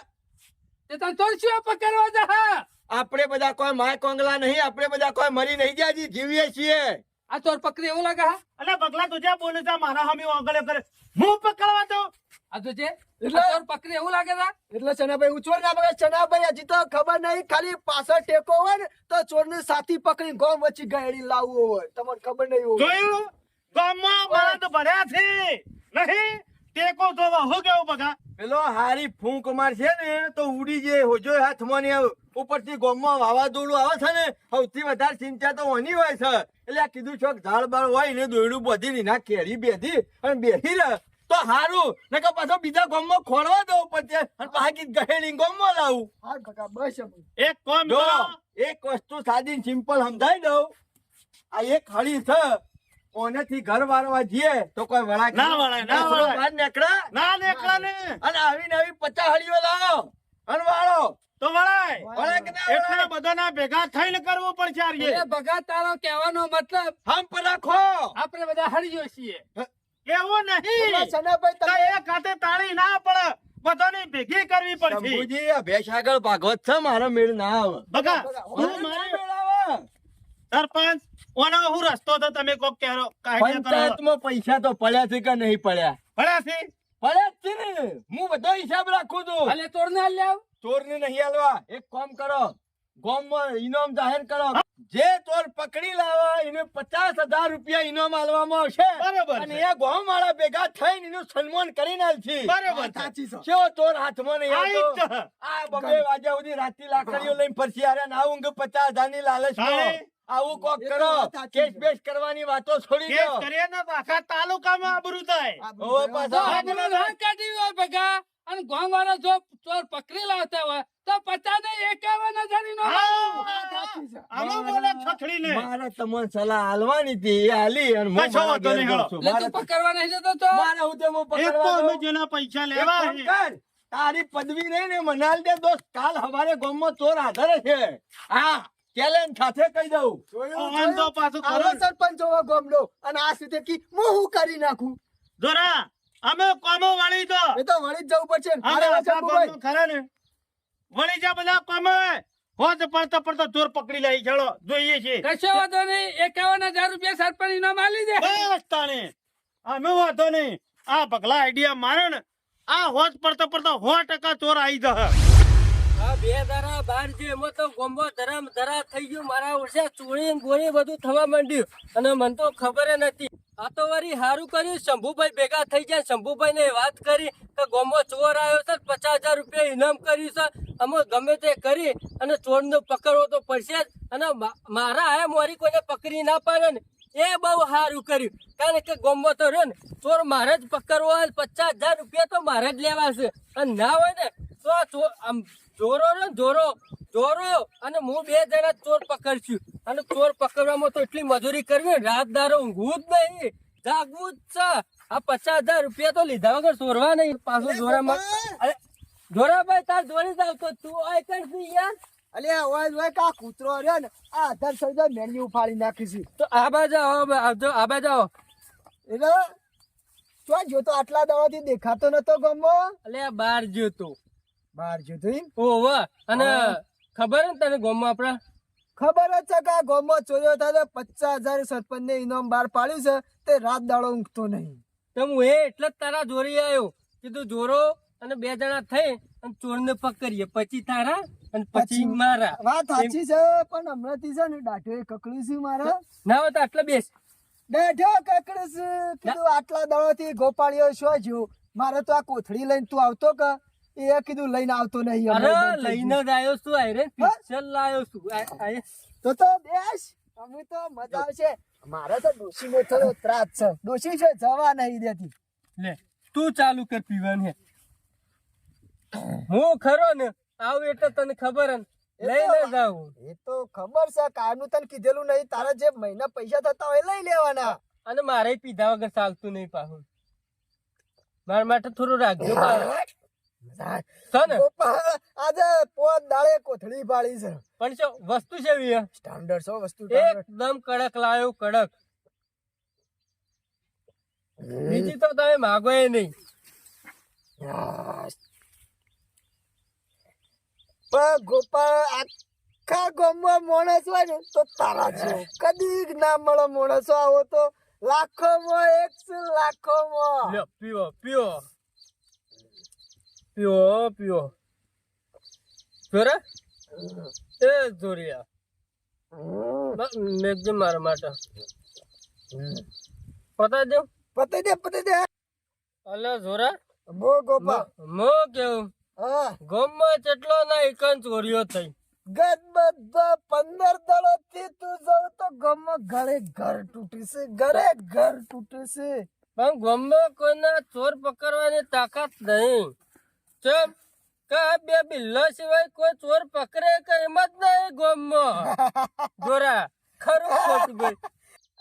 B: તે તને તો શું પકડવા જા
D: આપણે બધા કોઈ માય કોંગલા નહીં. આપણે બધા કોઈ મરી નહીં ગયા. હજી જીવીએ છીએ.
B: આ ચોર પકડી એવું લાગે હા
A: અલ્યા પગલા તુજે બોલે છે મારા હામી ઓગળે કરે. હું પકડવા દઉં.
B: આ તો છે
C: એટલે-
B: આ ચોર પકડી એવું લાગે છે
C: એટલે ચનાભાઈ ઉછોર ના બગા. ચનાભાઈ હજી તો ખબર નહીં, ખાલી પાછળ ટેકો હોય ને તો ચોરને સાથી પકડી ગોમ વચ્ચે ગાડી લાવવો હોય, તમને ખબર નહીં હોય.
A: જોયું? ગામમાં બળદ ભર્યા છે. નહીં ટેકો જોવા હું કેવું બગા.
D: પેલો હારી ફૂંક મારશે ને તો ઉડી જે હોજો હાથમાં ને ઉપરથી ગોમમાં વાવાઝોડું આવે છે ને સૌથી વધારે ચિંતા તો ઓની હોય છે. એટલે આ કીધું છોક ઝાડ બાળ હોય ને દોયડું બધી ના કેરી બેધી અને બેસી રહે તો હારું. નકર પાછો બીજા ગોમમાં ખોળવા દઉં પછી અને પાછી ગહેડી ગોમમાં લાવું.
C: હા કાકા, બસ હવે.
A: એક કોમ
D: જો
A: કરો.
D: એક વસ્તુ સાદી સિમ્પલ સમજાઈ દઉં. આ એક હળી છે, ઓનેથી ઘર વાળવા જઈએ તો કોઈ વળાક
A: ના વળાય, ના વળાય.
D: બહાર નીકળે
A: ના નીકળે ને.
D: અને આવી નવી 50 હળીઓ લાવો અને વાળો
A: તો વળાય
D: વળાય કે ના
A: એટલા
D: વળાય?
A: બધાના ભેગા થઈને કરવું પડશે આર્યે.
B: એટલે ભગા તારો કહેવાનો મતલબ
D: હમ પર રાખો.
B: આપણે બધા હળીયો છીએ.
A: એવું નહીં
C: એટલે સનાભાઈ
A: તો
C: તમે
A: એક હાથે તાળી ના પડે, બધાની ભેગી કરવી પડશે.
D: શંભુજી, આ ભેંસ આગળ ભાગવત છે, મારો મેળ ના આવે.
A: બગા હું
D: મારો
A: મારી
D: મેળ આવે.
A: સરપંચ ઓનો હું રસ્તો તો તમે કોક કહો કાઢ્યા કરો.
D: પંચાયતમાં પૈસા તો પડ્યા છે કે નહીં પડ્યા?
A: ભલા છે
D: પડ્યા જ છે ને. હું બધો હિસાબ રાખું છું.
B: એટલે તોડ ના લ્યાવ.
D: ચોરને નહીં હાલવા. એક કામ કરો, ગામમાં ઇનામ જાહેર કરો. જે ચોર પકડી લાવે એને 50,000 રૂપિયા ઇનામ આલવામાં આવશે.
A: બરોબર
D: અને
A: છે.
D: એ ગામવાળા ભેગા થઈને એનું સન્માન કરીને આલશે.
A: બરોબર છે.
C: સાચી છો
D: કેવો ચોર હાથમાં નહીં
A: આઈ
D: આવતો.
A: જ.
D: આ બબે વાગ્યા સુધી રાતની લાકડીઓ લઈને ફરસી આરે ને આ ઊંઘ 50,000 ની લાલચમાં.
A: સાહેબ.
D: આવું કોક
C: એ તો
D: કરો.
C: વાત સાચી
D: કેસ
C: છે.
D: બેસ કરવાની વાતો છોડી
A: કેસ
D: દો.
A: કરીએ ને તો આખા તાલુકામાં આબરૂ થાય.
D: હવે પાછા
B: તો આપણું ના કાઢી હોય ભગા અને ગામ વાળા જો ચોર પકડી લાવતા હોય તો 50 ને 51,000 નો
C: સાચી છે.
A: આમાં બોલે છોકરીને.
D: મારે તમને સલાહ આલવાની હતી, એ આલી અને હું
A: કશો
D: મારા
A: વાંધો
D: ઘેર
A: નહીં,
D: જાઉં
A: હેળો.
D: છું.
B: એટલે તું પકડવા નહીં જતો તો
D: મારે હું તે હું
A: એક તો
D: પકડવા
A: અમે
D: જાઉં.
A: જેના પૈસા
D: એક
A: લેવા
D: કામ
A: છે.
D: કર, તારી પદવી રહી ને મને આલ દે દોસ્ત. કાલ હવારે ગામમાં ચોર આધારે છે. હા, ચેલેન્જ સાથે કહી દઉં.
A: ઓન તો પાછું
C: આવો
A: ખરું.
C: સરપંચ જોવો ગામનો અને આ રીતે કી હું કરી નાખું
A: જોરા અમે કોમો વાળી તો
C: એ તો વળી જ જવું પડશે
A: અમે
C: અરે
A: આખા
C: શંભુભાઈ,
A: ગામમાં ખરા ને વળી જા બધા કોમે હોજ પડતા પડતા ચોર પકડી લઈ ચાલો જોઈએ છે.
B: કશો વાંધો નહીં 51,000 રૂપિયા સરપંચ ઇનામ આલી દે
A: બસ તાણે અમે વાંધો નહીં. આ પગલા આઈડિયા મારે ને આ હોજ પડતા પડતા 100% ચોર આવી જશે.
E: આ 2 દાડા બહાર જે એમાં તો ગોમ્બો ધરામ ધરા થઈ ગયું. મારા વર્ષે ચોરી ને ગોળી બધું થવા માંડ્યું અને મને તો ખબર નથી. આ તો વળી સારું કર્યું, શંભુભાઈ ભેગા થઈ જાય. શંભુભાઈ ને વાત કરી કે ગોમ્બો ચોર આવ્યો છે, 50,000 રૂપિયા ઇનામ કર્યું છે. અમે ગમે તે કરી અને ચોર ને પકડવો તો પડશે જ. અને મારા આયા મોરી કોઈને પકડી ના પાડે ને એ બહુ સારું કર્યું. કારણ કે ગોમ્બો તો રહ્યો ને ચોર મારે જ પકડવો હોય, 50,000 રૂપિયા તો મારે જ લેવા છે. અને ના હોય ને તો આ ચોર આમ જોરો ને જોરો અને હું 2 જણા ચોર પકડશું. અને ચોર પકડવામાં તો એટલી મજૂરી કરવી ને રાત દારો ઊંઘવું જ નહીં, જાગવું જ છે. આ 50,000 રૂપિયા તો લીધા વગર ચોરવા નહીં. પાછું જોરામાં અરે જોરાભાઈ તાર દોડી જાવ તો તું આય કરશી યાર.
C: અલ્યા ઓય કા કૂતરો રહ્યો ને આ આધાર સજા મેન્યુ ઉફાડી નાખીશું
E: તો આ બાજુ આવજો, આ બાજુ આવો.
C: એટલે તો જોતો આટલા દાડાથી દેખાતો નતો ગામમાં
E: એટલે આ બહાર ગયો તો.
C: બહાર જોતો એમ
E: ઓહો, અને ખબર ને તને ગામમાં આપડા
C: ખબર જ છે કે આ ગામમાં ચોર્યો થાય તો 50,000 સરપંચ ને ઇનામ બહાર પાડ્યું છે તે રાત દાડો ઊંઘતો નહીં
E: તો હું એટલે જ તારા જોરી આવ્યો. કીધું જોરો અને 2 જણા થઈ અને ચોર ને પકડીએ, પછી તારા અને પછી મારા.
C: વાત સાચી છે પણ હમણાંથી છે ને દાઢો એ કકડ્યું છે મારા
E: ના હોય તો આટલા બેસ.
C: દાઢો કકડ્યું છે કીધું આટલા દાડોથી ગોપાળીઓ શું જ્યો મારે તો આ કોથળી લઈને તું આવતો કે એ કીધું લઈને આવતો નહીં
E: અરે
C: હમણાં બંધ થઈ
E: લઈને જ આવ્યો છું. આયરે પિક્ચર લાવ્યો છું.
C: ગયું. તો બેસ અમે તો મજા આવશે મારે તો ડોશી નો થોડો ત્રાસ છે ડોશી છે જવા નહીં દેતી
E: લે તું ચાલુ કર પીવાનું. હું ખરો ને આવું એટલે તને ખબર હે ને, લઈને જ આવું.
C: એ તો ખબર છે કારનું તને કીધેલું નહીં તારા જે મહિના પૈસા થતા હોય એ લઈ લેવાના
E: અને મારે પીધા વગર ચાલતું નહીં પાછું. મારા માટે થોડું રાખજો પાછું. છે ને
C: ગોપાલ, આજે પોત દાડે કોથળી પાડી છે
E: પણ શું વસ્તુ છે એવી હે?
C: સ્ટાન્ડર્ડ છો વસ્તુ standard.
E: એકદમ કડક લાવ્યો, કડક. બીજી તો તમે માગો એ નહીં.
C: પણ ગોપાલ આખા ગામમાં માણસ હોય ને તો તારા જેવો કદી જ ના મળે માણસો આવો તો લાખોમાં એક છે લાખોમાં
E: લ્યો, પીવો પીવો પીવો પીવો. જોરા એ જોરિયા મેઘજી મારા માટે પતા દો.
C: પતે દે
E: અલે જોરા
C: બો ગોપાલ
E: મો કેવું
C: હા
E: ગોમમાં જેટલો ના એકન ચોરીઓ થઈ.
C: ગત બધા 15 દાડાથી તું જાવ તો ગામમાં ઘરે ઘર તૂટી છે ઘરે ઘર તૂટે છે
E: પણ ગોમમાં કોઈના ચોર પકડવાની તાકાત નહીં. ચમ કે આ 2 બિલ્લા સિવાય કોઈ ચોર પકડે કે એમ જ નહીં ગોમમાં. જોરા ખરું ખોટું ભાઈ.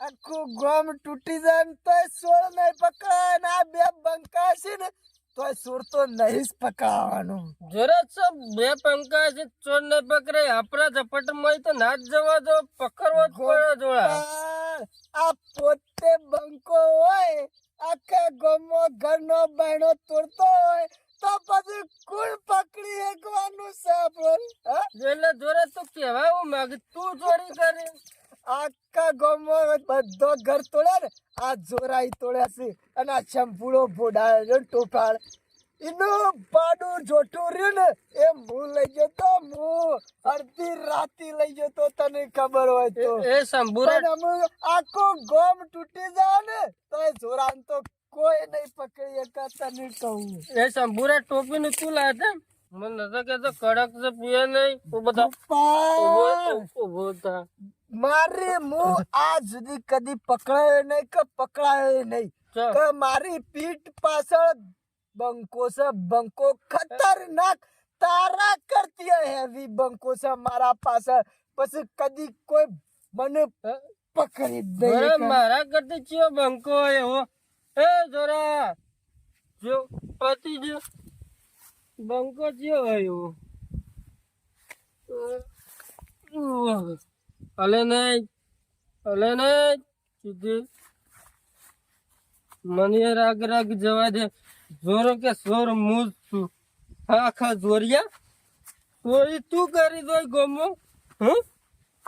C: આખું ગામ તૂટી જાય ને તોય સોળ નહીં પકડાય ને આ બે બંકા છે ને તો ચોર તો નહીં જ પકડવાનો.
E: જરા સબ બે પંકા છે ચોર ને પકડે આપણા ઝપટમાં તો ના જ જવા દો પકડવો જ પડે જોડા
C: આ પોતે બંકો હોય આખા ગામમાં ઘરનો બહેનો તોડતો હોય તો પછી કોણ પકડી એકવાનું સાપર?
E: એટલે જોડે તું કેવા હું માંગ તું ચોરી કરી
C: આખા ગામમાં બધો ઘર તોડે ને આ જોરાઈ તોડ્યા છે અને આ ચંપુડો ભોડાયો ટોપાળ એનું પાડું જોઠું રહ્યું ને એ હું લઈ જતો હું અડધી રાતી લઈ જતો તને ખબર હોય તો
E: એ શંભુરા
C: પણ અમે આખું ગોમ તૂટી જાય ને તો એ જોરાન તો કોઈ નહીં પકડી શકે તને કહું.
E: એ શંભુરા ટોપી નું તું લાવે મને નતો કેતો કડક છે પીએ નહીં તું બધા
C: પપ્પા
E: ઉભો થા
C: મારી હું આજ સુધી કદી પકડાયો નહીં કે પકડાયો નહીં કે મારી પીઠ પાછળ બંકો છે બંકો ખતરનાક તારા કરતી હેવી બંકો છે મારા પાછળ પછી કદી કોઈ મને પકડી જ
E: બરાબર
C: નહીં.
E: મારા કરતા ચિયો બંકો એવો એ જોરા જો પતિ જો બંકો ચિયો હોય અલે નહીં સીધી મને રાગ રાગ જવા દે જોરો કે સોર મુજ છું આખા જોરિયા ચોરી તું કરી દોય ગમો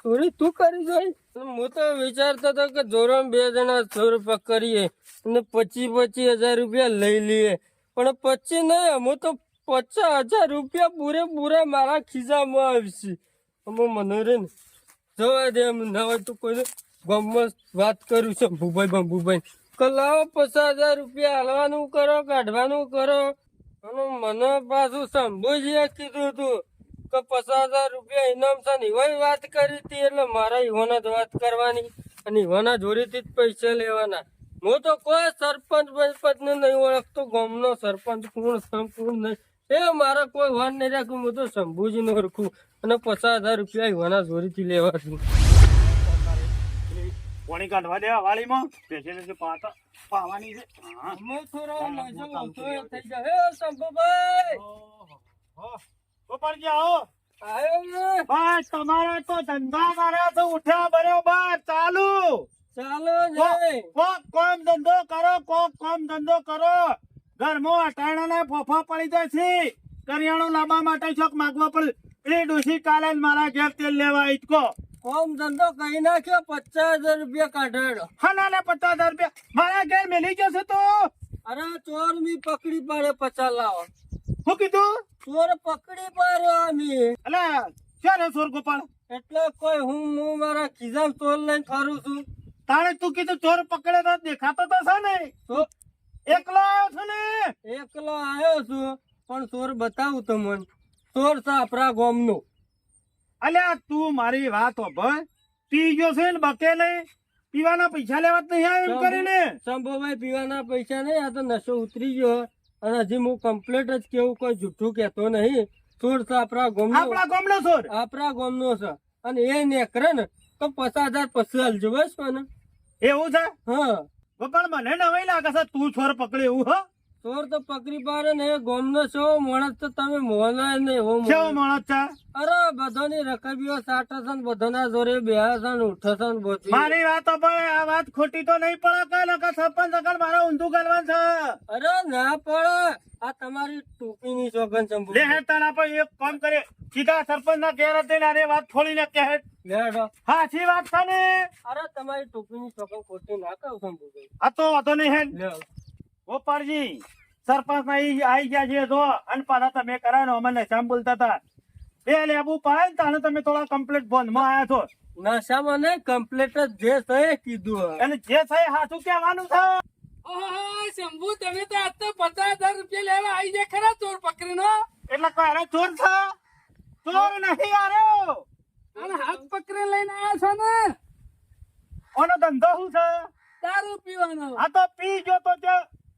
E: ચોરી તું કરી દોય હું તો વિચારતો હતો કે જોરો બે જણા ચોર પકડીએ અને 25,000 રૂપિયા લઈ લઈએ પણ 25 નહીં હું તો 50,000 રૂપિયા પૂરેપૂરા મારા ખિસ્સામાં આવશે અમે મને ને જવા દે એમ ના હોય તો કોઈ ગામમાં વાત કરું છું ભૂભાઈ કે લાવો 50,000 રૂપિયા હાલવાનું કરો કાઢવાનું કરો અને મને પાછું શંભુજીએ કીધું હતું કે 50,000 રૂપિયા ઇનામ છે ને એવાય વાત કરી હતી એટલે મારા ઈવાના જ વાત કરવાની અને ઈવાના જોડેથી જ પૈસા લેવાના. હું તો કોઈ સરપંચ ને નહીં ઓળખતો ગામનો સરપંચ કોણ છે કોણ નહીં એ મારા કોઈ વાન નહીં રાખું હું તો શંભુજી નું ઓળખું અને 50,000 રૂપિયા ઈવાના જોડેથી લેવા છું.
A: પાણી કાઢવા દેવા વાળીમાં પેશન્ટ પાવાની છે. હા.
E: અમે થોડો મજો ઉતોય થઈ જાય હે શંભુભાઈ
A: ગોપાલજી આવો.
E: આયો ને
A: બસ તમારા તો ધંધા મારા તો ઉઠ્યા બરોબર ચાલુ.
E: ચાલો ને
A: કોક કોમ ધંધો કરો કોમ ધંધો કરો. ઘરમાં અટાણાના ફોફા પડી જાય છે. કરિયાણું લાવવા માટે ચોક માગવા પડે. એ ડોસી કાલે જ મારા ઘેર તેલ લેવા ઈચકો.
E: કોમ ધંધો કઈ નાખ્યો 50,000 રૂપિયા કાઢેડો.
A: હા ના 50,000 રૂપિયા મારા ઘેર મેલી જશે તો
E: અરે ચોર મી પકડી પાડે 50 લાવો.
A: શું કીધું?
E: ચોર પકડી પાડ્યો અમી
A: અલા ક્યારે ચોર ગોપાલ?
E: એટલે કોઈ હું મારા ખિસ્સામાં ચોર લઈને ફરું છું.
A: તાણે તું કીધું ચોર પકડે તો દેખાતો તો છે ને.
E: તો
A: એકલો આવ્યો છું ને.
E: એકલો આવ્યો છું પણ ચોર બતાવું તમને. ચોર છે આપણા ગામનો.
A: અલ્યા તું મારી વાત હોભળ. પી ગયો છે ને બકે લઈ પીવાના પૈસા લેવા જ નહીં આવ્યો એમ કરીને.
E: શંભુભાઈ પીવાના પૈસા નહીં આ તો નશો ઉતરી ગયો અને હજી હું કમ્પ્લીટ જ કેવું કોઈ જૂઠું કહેતો નહીં. ચોર છે આપણા ગામનો
A: આપણા ગામનો ચોર.
E: અને એ નેકરે ને તો 50,000 પછી હાલજો બસ મને.
A: એવું છે?
E: હા
A: ગોપાલ મને નવાઈ લાગે છે તું ચોર પકડે એવું. હો
E: ચોર તો પકડી પાડે ને એ ગામનો છો માણસ તો તમે મોના નહીં એવો
A: કેવો માણસ છે?
E: અરે બધાની રકબીઓ સાટે છે ને બધાના જોડે બેહે છે ને ઉઠે છે ને બધી.
A: મારી વાત પણ આ વાત ખોટી તો નહીં પડે કે સરપંચ આગળ મારા ઊંધું કરવાનું છે.
E: અરે ના પડે આ તમારી ટોપીની સોગન ચંપુ
A: લે હે તારા પર એક કામ કરે સીધા સરપંચ ના ઘેર જઈને આને વાત ખોલીને કહે.
E: લેડો.
A: હાચી વાત છે ને?
E: અરે તમારી ટોપીની સોગન ખોટી ના કહું શંભુભાઈ.
A: આ તો વાંધો નહીં હે.
E: લ્યો.
A: ગોપાલજી સરપંચ ના આવી ગયા છે જો અને પાછા તમે કરાયો અમને શામ બોલતા હતા બે લેબુ પાય ને તાણે તમે થોડા કમ્પ્લીટ ફોન માં આયા છો.
E: નશામાં નહીં કમ્પ્લીટ જ જે છે એ કીધું.
A: અને જે છે એ સાચું કહેવાનું છે.
B: ઓહો શંભુ તમે તો આજ તો 50,000 રૂપિયા લેવા આવી જાય ખરા ચોર પકડીનો.
A: એટલે કોઈ ચોર છે? ચોર નહીં આર્યો.
B: અને હાથ પકડી લઈને આવ્યા છો ને
A: ઓનો ધંધો શું છે?
B: દારૂ પીવાનો.
A: આ તો પી ગયો તો તે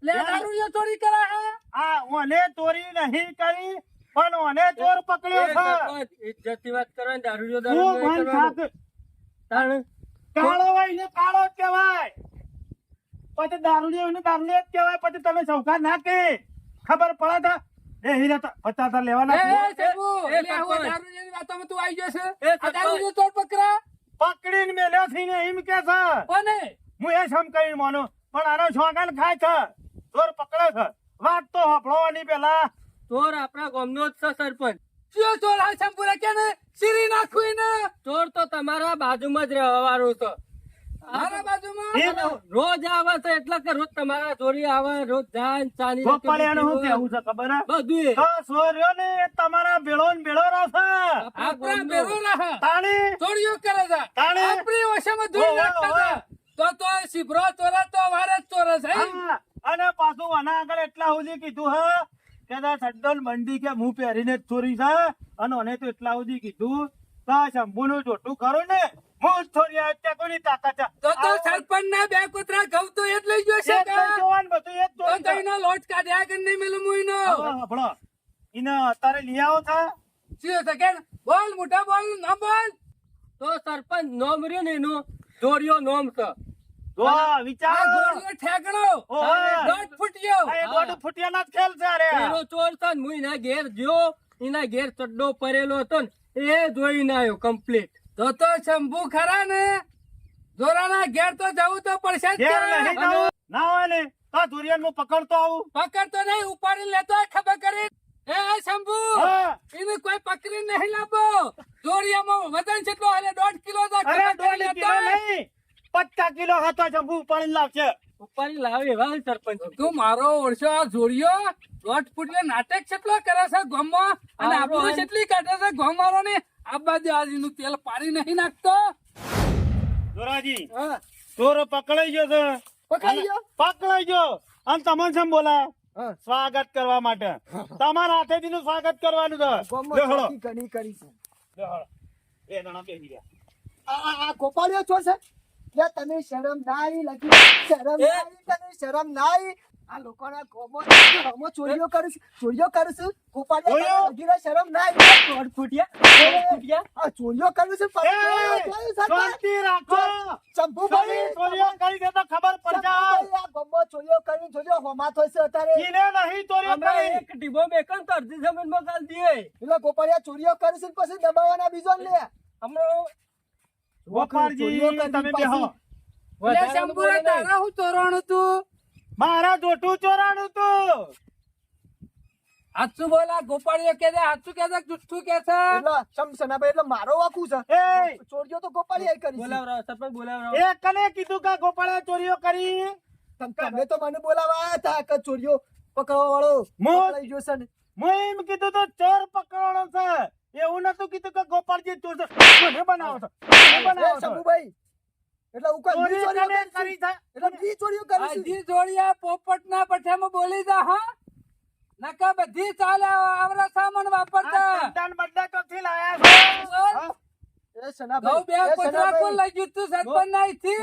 B: લે દારૂ એ ચોરી કરે હે.
A: આ ઓને ચોરી નહીં કરી પણ ઓને ચોર પકડ્યો છે.
E: ઇજ્જતની વાત કરવાની દારૂ
A: તું મન થાક.
E: તાણ
A: કાળો હોય ને કાળો જ કહેવાય. પછી દારૂડિયો ને દારૂડિયો જ કહેવાય. પછી તમે સૌખા ના કે ખબર પડે તા એ હીરા પચાસ લેવાના
B: એ
A: છે.
B: શંભુ,
E: એ
B: એટલે હું
E: સરપંચ.
B: દારૂ જેવી વાતોમાં તું આવી ગયો છે
E: એ
B: આ દારૂનો ચોર પકડા
A: પકડીને મેલ્યો થી ને એમ કે છે
B: કોને
A: હું એ સમ કઈ માનું પણ આનો છોકન ખાય છે ચોર પકડે છે વાત તો હફળવાની પેલા
E: ચોર આપણા ગામનો જ છે સરપંચ.
B: કયો ચોર આ શંભુરા કે ને સીરી નાખું એને
E: ચોર તો તમારા બાજુમાં જ રહેવાનું છે.
B: મારા બાજુમાં
A: એમ
E: રોજ આવે છે એટલે કે રોજ તમારા ચોરી આવે, રોજ જાય ને ચાની
A: ગોપાળિયાનું શું કેવું છે ખબર હે?
E: બધું
A: તો સોર્યો ને એ તમારા ભેળો ને ભેળો રહેશે
B: આપણા બેરો રહે
A: તાણી
B: ચોરીઓ કરે છે
A: તાણે?
B: આપણી ઓછામાં ધૂળ
A: ઓહો,
B: નાખતા હતા. તો શીભરો ચોરે તો વારે જ ચોરે છે
A: હા, અને પાછું આના આગળ એટલા સુધી કીધું હે કે ના સડ્ડલ મંડી કે હું પહેરીને જ ચોરી છે અને મને તો એટલા સુધી કીધું કે આ શંભુનું જોઠું ખરું ને હું જ ચોરી અત્યારે કોની તાકાત છે
B: તો સરપંચ ના બે કૂતરા ઘઉં તો એ જ લઈ ગયો છે
A: એ જ લઈ જવાનું બધું એ જ
B: તો
A: ચોરી છે.
B: તઈનો લોટ કાઢ્યા કે નહીં મેલું મુઈનો
A: હવે સાંભળો. એને અત્યારે લઈ આવો છે
B: શું છે કે બોલ મોટા બોલ ના બોલ
E: તો સરપંચ નોમ રહ્યો ને એનું ચોરીઓ નોમ છે.
A: જો
B: આ
A: વિચારો
B: ગોળીઓ ઠેકણો
A: ઓહો.
B: દોઢ ફૂટ્યો
A: આ એ દોઢ ફૂટિયાના જ ખેલ છે અરે
E: પેલો ચોર છે ને હું એના ઘેર ગયો, એના ઘેર ચડ્ડો પડેલો હતો ને એ જોઈને આવ્યો કમ્પ્લીટ.
B: તો શંભુ ખરા ને જોરાના ઘેર તો જવું તો પડશે જ
A: ઘેર
B: છે.
A: નહીં જવું. ના હોય ને તો ધુરિયન હું પકડતો આવું
B: પકડતો નહીં ઉપાડી લેતો હોય ખબર કરી એ શંભુ
A: હા.
B: એને કોઈ પકડી નહીં લાવો જોરિયામાં વજન કેટલો હાલે 1.5 કિલો તો
A: અરે
B: ખબર કરી
A: 1.5
B: લેતો
A: કિલો
B: હોય.
A: નહીં 50 કિલો હતો શંભુ ઉપાડીને લાવશે
E: ઉપાડી લાવે એવા છે સરપંચ.
B: તું મારો ઓળશો આ જોડિયો 1.5 ફૂટનો નાટક કેટલો કરે છે ગામમાં અને
E: હા,
B: આપણું
E: રોહન.
B: કેટલી કાઢે છે ગામવાળો ને આ બાજુ આજનું તેલ પાડી નહીં નાખતો
A: જોરાજી
C: હા,
A: ચોર પકડાઈ ગયો છે
C: પકડી ગયો?
A: પકડાઈ ગયો અને તમને શેમ બોલા
C: હા.
A: સ્વાગત કરવા માટે તમારા હાથેથી નું સ્વાગત કરવાનું છે
C: ગામમાં
A: લ્યો હળો.
C: ચોરી ઘણી કરી છે.
A: લ્યો હળો. એ જણા બેસી ગયા.
C: આ ગોપાળિયો ચોર છે લે, તને શરમ ના આવી લગી? શરમ ના આવી? તને શરમ ના આવી? આ લોકોના ગામમાં ચોરીઓ કરું છું, ચોરીઓ કરું છું. ગોપાળિયો
A: ચોરીઓ?
C: તને લગીને શરમ ના આવી?
E: દોઢ ફૂટ્યા.
C: આ ચોરીઓ કરું છું,
A: એ,
C: પણ
A: શાંતિ રાખો
C: શંભુભાઈ,
A: તમે ચોરીઓ કરી દે તો ખબર પડશે
C: શંભુભાઈ, આ ગામમાં ચોરીઓ કરીને જોજો હોમા થશે અત્યારે.
A: ઈને નહીં ચોરીઓ
E: અમે
A: કરી
E: એક ડીબો મેકન તો અડધી જમીનમાં ગાળ દઈએ.
C: પેલા ગોપાળિયા ચોરીઓ કરે છે ને પછી દબાવવાના બીજો ને લે.
E: હમણાં
A: ગોપાળજી
C: ચોરીઓ કરી
A: તમે
C: પાછી.
A: બેહો
B: લે
E: વધારાનું
B: શંભુરા
E: બોલે નહીં.
B: તારા હું તોરણું તું
A: મારા જોઠું ચોરાનું તું
B: હાચું બોલા ગોપાળીઓ કે છે હાચું કે છે જુઠ્ઠું કે છે
C: એટલે શમશનાભાઈ એટલે મારો વાકું છે.
A: એ
C: ચોરીઓ તો ગોપાળિયાએ કરી છે.
E: બોલાવરાવો, સરપંચ બોલાવરાવો.
A: એ કને કીધું કે ગોપાળે ચોરીઓ કરી
C: તમે તો મને બોલાવા આયા હતા કે ચોરીઓ પકડવા વાળો પકડાઈ ગયો છે ને.
A: હું એમ કીધું તો ચોર પકડવાનો છે એવું નતું કીધું કે ગોપાળજી ચોર છે મને બનાવો છો મને
C: એ
A: બનાવો છો
C: શંભુભાઈ, એટલે હું કોઈ
A: ચોરી
C: બીજી ચોરીઓ
A: કને
C: કરી
A: કરી
C: છે?
A: છે
C: એટલે બીજી ચોરીઓ કરી છે.
B: હજી જોડિયા પોપટના પઠામાં બોલી જા હા નકા બધી ચાલે આવરા સામાન વાપરતા
A: સંતાન બદલા ચોથી લાયા છે
B: બોલ.
A: હા?
C: એ
B: ઘઉં
C: સનાભાઈ,
B: બે
C: એ
B: કોતરા કોણ
C: સનાભાઈ,
B: લઈ ગયું તું સરપંચ ના અહીંથી?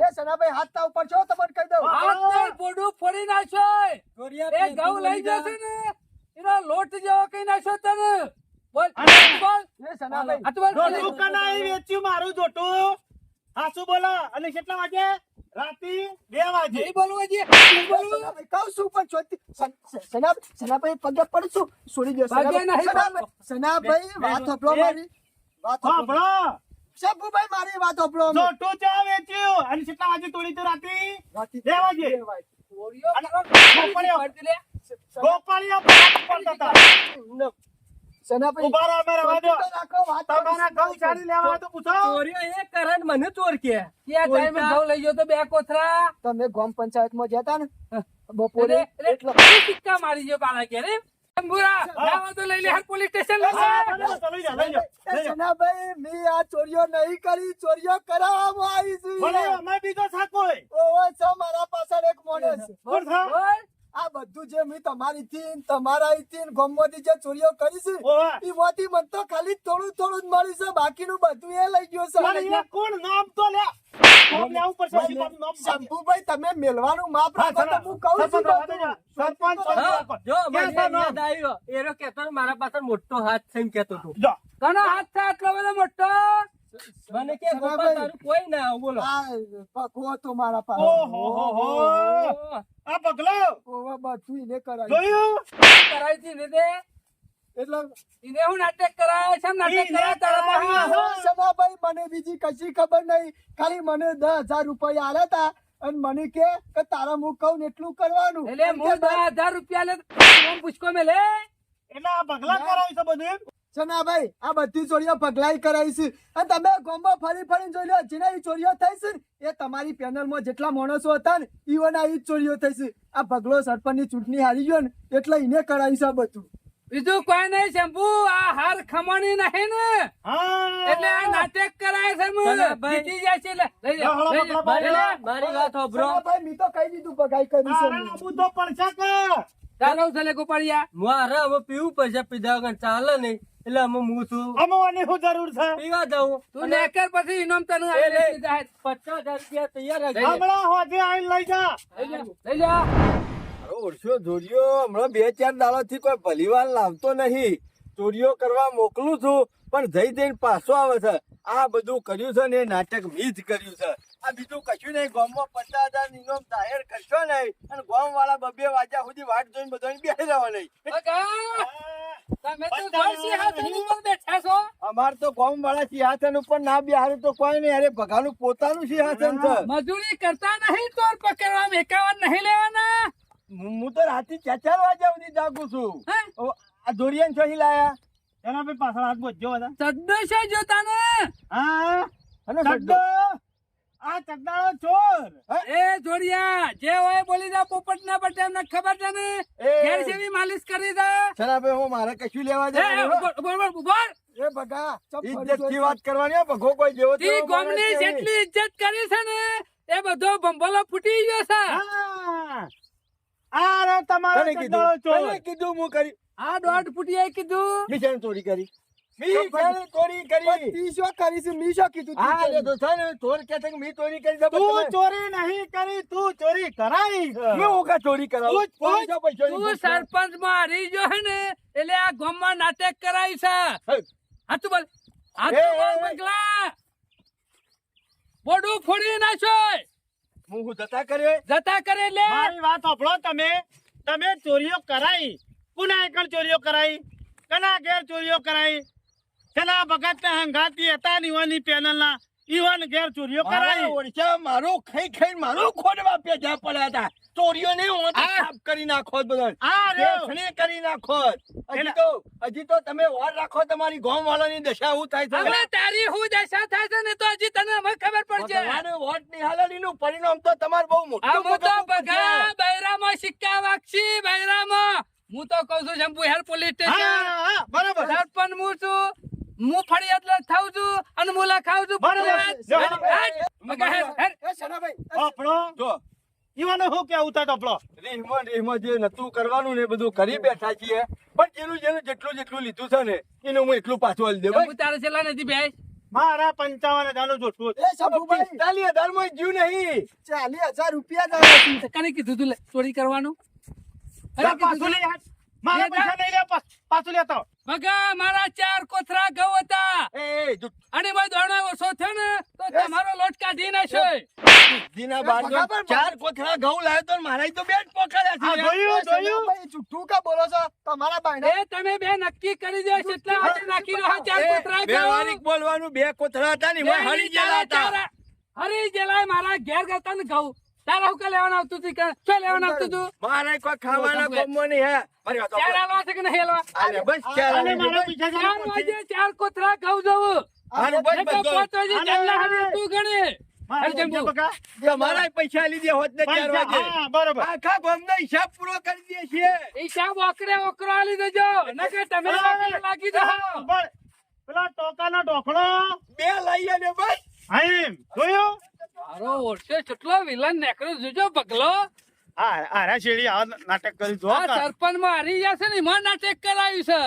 C: એ સનાભાઈ હાથ તા ઉપર છો તમને કહી દઉં.
B: હાથ નહીં, બોડું ફોડી નાખ્યો.
E: ચોરિયા
B: એ ઘઉં લઈ
E: જા.
B: જશે ને એનો લોટ જેવો કઈ નાખ્યો તને બોલ
A: અને-
B: બોલ
C: એ સનાભાઈ,
B: આ તો બોલ.
A: જોઠું કનાઈ વેચ્યું મારું જોઠું હાસુ બોલો અને કેટલા વાગે રાતી 2 વાગે
B: નહીં બોલવું હજી નહીં બોલવું
C: સનાભાઈ કહું છું પણ સનાભાઈ પગે પડશું છોડી દો.
B: પગે નહીં.
C: સનાભાઈ વાત સાંભળો મારી વાત સાંભળો.
A: સાંભળો
C: શંભુભાઈ મારી વાત સાંભળો.
A: જોઠું ચા વેચ્યું અને કેટલા વાગે તોડી તું રાતી
C: રાતી
A: 2 વાગે
C: બે વાગે.
B: ગોળીઓ
A: અને
B: ગોળીઓ પડતી લે.
A: ગોપાળિયા પર હાથ પડતા હતા.
C: સનાભાઈ
A: ઉભા રહો, અમે રહેવા દો.
C: રાખો, વાત
A: તમારા ઘઉં છાડી લેવા હોય તો પૂછો
E: ચોરીઓ એ કરે ને મને ચોર કે.
B: ક્યાં ટાઈમે ઘઉં લઈ ગયો તો બે કોથરા
C: તમે ગામ પંચાયતમાં જતા ને બપોરે એટલે
B: સિક્કા મારી ગયો પાલા કે રે શંભુરા, લાવો તો લઈ લે હાલ પોલીસ સ્ટેશન લઈ લે.
A: હા, લઈ જાઓ, લઈ જાઓ, લઈ જાઓ, લઈ જાઓ.
C: સનાભાઈ મેં આ ચોરીઓ નહીં કરી, ચોરીઓ કરાવવામાં આવી છું.
A: બોલો, અમે બીજો શાક હોય.
C: ઓવે છે મારા પાછળ એક માણસ.
A: કોણ છે?
B: બોલ.
C: આ બધું જે મેં તમારી થી તમારા થી ગામમાંથી જે ચોરીઓ કરી છે
A: ઓવે.
C: એમાંથી મને તો ખાલી થોડું થોડું જ મળ્યું છે, બાકીનું બધું એ લઈ ગયો
A: પણ
C: છે.
A: એ કોણ નામ તો લે નામ લેવું પડશે પછી પાછું નામ
C: શંભુભાઈ તમે મેલવાનું માપ
A: હા,
C: રાખો તો હું કહું છું
A: સરપંચ રહેવા દેજો.
C: બધું.
A: સરપંચ
E: હા,
A: રાખો.
E: જો મને
A: ક્યાં છે નામ?
E: યાદ આવ્યો. એરો કહેતો ને મારા પાછળ મોટો હાથ થઈને કહેતો હતો.
A: જો.
B: કોનો હાથ છે આટલો બધો મોટો
E: મને કે ગોપાલ તારું કોઈ ના આવું બોલો
C: આ પકવો તો મારા પાસે
A: ઓહો હો હો આ પગલો
C: ઓવા બધું એને કરાય
A: જોયું
B: કરાવી હતી ને તે
C: એટલે
B: એને હું નાટક કરાય છે નાટક કરાય તારા પાસે
C: સદાભાઈ મને બીજી કશી ખબર નહીં ખાલી મને 10,000 રૂપિયા આલ્યા તા અને મને કે તારા હું કહું ને એટલું કરવાનું
B: એટલે હું 10,000 રૂપિયા લે તો પૂછકો મે લે
A: એટલે આ પગલા કરાવી છે બધું એમ?
C: સનાભાઈ આ બધી ચોરીઓ પગલાઈ કરાઈ છે અને તમે ગામમાં ફરી ફરીને જોઈ લો જેના ચોરીઓ થઈ છે ને એ તમારી પેનલમાં જેટલા માણસો હતા ને ઈવન આ જ ચોરીઓ થઈ છે આ પગલો સરપંચની ચૂંટણી હારી ગયો ને એટલે એને કરાવી છે આ બધું
B: બીજું કોઈ નહીં શંભુ આ હાર ખમણી નહીં ને
A: હા
B: એટલે આ નાટક કરાય છે હું
E: સનાભાઈ.
B: જીતી જાય છે એટલે લઈ જા,
A: હળો,
B: લઈ જા,
A: પકડા,
B: લઈ જા.
E: મારી વાત સાંભળો
C: સનાભાઈ મેં તો કહી દીધું પગાઈ કરી છે
A: તારા
C: મેં.
A: આબુ તો પડશે કે
B: ચાલો ચલે ગોપાળિયા
E: મારે હવે પીવું પડશે પીધા વગર ચાલે નહીં એટલે અમે હું છું
A: અમવાની શું જરૂર છે
E: પીવા દઉં
B: તું નેકર પછી ઇનામ તને
E: એ લે.
B: આપી જાય.
E: 50,000 રૂપિયા તૈયાર રાખજો.
A: હમણાં હોજે આવીને લઈ જા
B: લઈ જા, લઈ જા.
D: ઓળશો જોડિયો હમણાં 2-4 દાડાથી કોઈ ભલીવાર લાવતો નહીં ચોરીઓ કરવા મોકલું છું પણ જઈને પાછો આવે છે આ બધું કર્યું છે ને એ નાટક મી જ કર્યું છે આ બીજું કશું નહીં ગામમાં 50,000 ઇનામ જાહેર કરશો નહીં અને ગામ વાળા 2 વાગ્યા સુધી વાટ જોઈને બધાને બેસી રહેવા નહીં
B: બગા, તમે તો જોર સિંહાસન ઉપર બેઠા છો
D: અમાર તો ગામ વાળા સિંહાસન ઉપર ના બેહારું તો કોઈ નહીં અરે ભગાનું પોતાનું સિંહાસન છે
B: મજૂરી કરતા નહીં તોર પકડવા મેકાવા નહીં લેવાના
D: હું તો રાતે 4 વાગ્યા સુધી જાગું છું
B: હે?
D: આ જોડિયાને ચોહી લાયા
A: એના ભાઈ પાછળ હાથ બોજો હતા
B: ચડ્ડો છે જોતા ને
A: હા
D: અને
A: ચડ્ડો આ ચડ્ડાળો ચોર
B: એ જોડિયા જે હોય બોલી જા પોપટ ના બટે એમને ખબર છે ને
D: એ.
B: ઘેર જેવી માલિશ કરી દે
D: શરાભાઈ હું મારે કશું લેવા
B: એ,
D: જવાનું
B: ઉભો, ઉભો, ઉભો.
C: એ બગા ચપ
D: ઇજ્જત થી વાત કરવાની હો, ભગો કોઈ જેવો
B: તી
D: તેવો
B: ગોમની
D: માણસ નહીં.
B: જેટલી ઇજ્જત કરી છે ને એ બધો ભંભોલો ફૂટી ગયો છે
A: હા આ રે તમારો
D: તને
A: ચડ્ડાળો
D: કીધું તને
A: ચોર
D: કીધું હું કરી
B: આ દોઢ ફૂટી કીધું
D: મી શેની ચોરી કરી મી શેની ચોરી કરી
C: તી શું કરી છે મી શું કીધું તી
D: હા
C: કરી?
D: એ તો છે ને ચોર કે છે કે મી ચોરી કરી છે પણ
A: તું
D: તમે-
A: ચોરી નહીં કરી તું ચોરી કરાઈ છે.
D: મેં હું કા ચોરી કરાવું
A: તું- તું-
D: પૈસા પૈસાની
B: તું
D: પૂછ કર.
B: સરપંચ માં હારી ગયો હે ને એટલે આ ગામમાં નાટક કરાય છે
D: હે,
B: હા તું બોલ હા
D: એ,
B: તું બોલ
D: એ, એ.
B: પગલા બોડું ફોડી નાખ્યો
D: હું જતા કર્યો
B: જતા કરે લે
A: મારી વાત સાંભળો તમે ચોરીઓ કરાઈ પુના એકણ ચોરીઓ કરાઈ કના ઘેર ચોરીઓ કરાઈ કના ભગત ને હંગાતી હતા ને ઈવાની પેનલ ના ઈવન ઘેર ચોરીઓ કરાઈ
D: મારા ઓળખ્યા મારું ખાઈ ખાઈને મારું ખોડવા પેજા પડ્યા હતા ચોરીઓ ને હું તો સાફ કરી નાખો જ બધાને.
A: આ રહ્યો.
D: બેસણી કરી નાખો જ. હજી તો તમે વાર રાખો તમારી ગામ વાળાની દશા હું થાય છે
B: હવે તારી હું દશા થાય છે ને તો હજી તને હવે ખબર પડશે
D: ભગવાને વોટ ની હાલડીનું પરિણામ તો તમારે બહુ મોટું
B: આ હું તો
D: ભોગવવું પડશે.
B: બગા બૈરામાં સિક્કા વાગશી બૈરામાં હું તો કહું છું શંભુ હેર પોલીસ સ્ટેશન
A: હા, બરાબર
B: સરપંચ હું છું હું ફરિયાદ થાઉં છું અને મુલા ખાઉં છું
A: બરાબર. જો.
B: બગા, હેર.
C: એ સનાભાઈ
A: ટોપલો
D: જો
A: ઈવાનો શું કેવું થાય ટોપલો
D: રીહમાં જે નતું કરવાનું ને એ બધું કરી બેઠા છીએ પણ જેનું જેટલું લીધું છે ને એનું હું એટલું પાછું આલી દે
B: શંભુ તારે છેલ્લા નથી ભાઈ
A: મારા 55,000 જોતું
C: એ શંભુભાઈ
D: 45,000 માં જ્યું નહીં
C: 40,000 રૂપિયા જ આવ્યા છે.
B: કને કીધું તું લે, ચોરી કરવાનું કને કીધું
A: પાછું
B: તું?
A: લે યાર. મારા પૈસા નહીં લે પાછું લેતો
B: બગા મારા 4 કોથરા ઘઉં હતા
D: એ જો
B: અને ભાઈ દોણા ઓછો થયો ને તો તમારો લોટ કાઢી નાખ્યો
D: દીના બાર જો
C: બરાબર.
D: 4 કોથળા ઘઉં લાવ્યો તો મારા તો બે જ પોખર્યા
A: આ
D: છે
A: જોયું
C: એ સનાભાઈ જુઠ્ઠું કા બોલો છો તમારા બાયણા
B: એ તમે બે નક્કી કરી દો કેટલા વાગે નાખી રહ્યો 4 કોથરા
D: બે
B: ઘઉં
D: વારીક બોલવાનું 2 કોથળા હતા ને એમાં હરી ગયેલા હતા
B: હરી ગયેલા મારા ઘેર ગયા ને ઘઉં તારા હું કે લેવાનું આવતું હતું કે શું લેવાનું આવતું હતું
D: મારે કોઈ ખાવાના ગમો નહીં હે મારી વાત
B: ચાર
D: સાંભળો.
B: હાલવા છે કે નહીં હાલવા
D: આલે બસ ચાર
A: અને
D: આલે
A: મારા
D: બસ.
A: પૈસા
B: 4 વાગે 4 કોથરા ઘઉં જવું
D: હારું બસ
B: ને તો
D: બસ
B: 5 વાગે ચાંદલા હારે તું ગણે
A: મારા
B: હરી જંબુ.
A: પૈસા બકા.
D: તમારા પૈસા લીધે હોત ને 4
A: પૈસા,
D: વાગે
A: હા, બરોબર
D: આખા ગામનો હિસાબ પૂરો કરી દે છીએ
B: હિસાબ ઓકરો આલી દેજો નકર તમે ઓકરે લાગી જાઓ
A: બળ. પેલા ટોકાનો ઢોકળો
D: બે લઈ આલે બસ
A: હા એમ જોયું
B: મારો ઓરસે કેટલો વિલન નેકળ્યો જોજો બગલો
A: આ આરા શેરી આ નાટક કરી જો
B: આ સરપંચ માં હારી જશે ને એમાં નાટક કરાવ્યું છે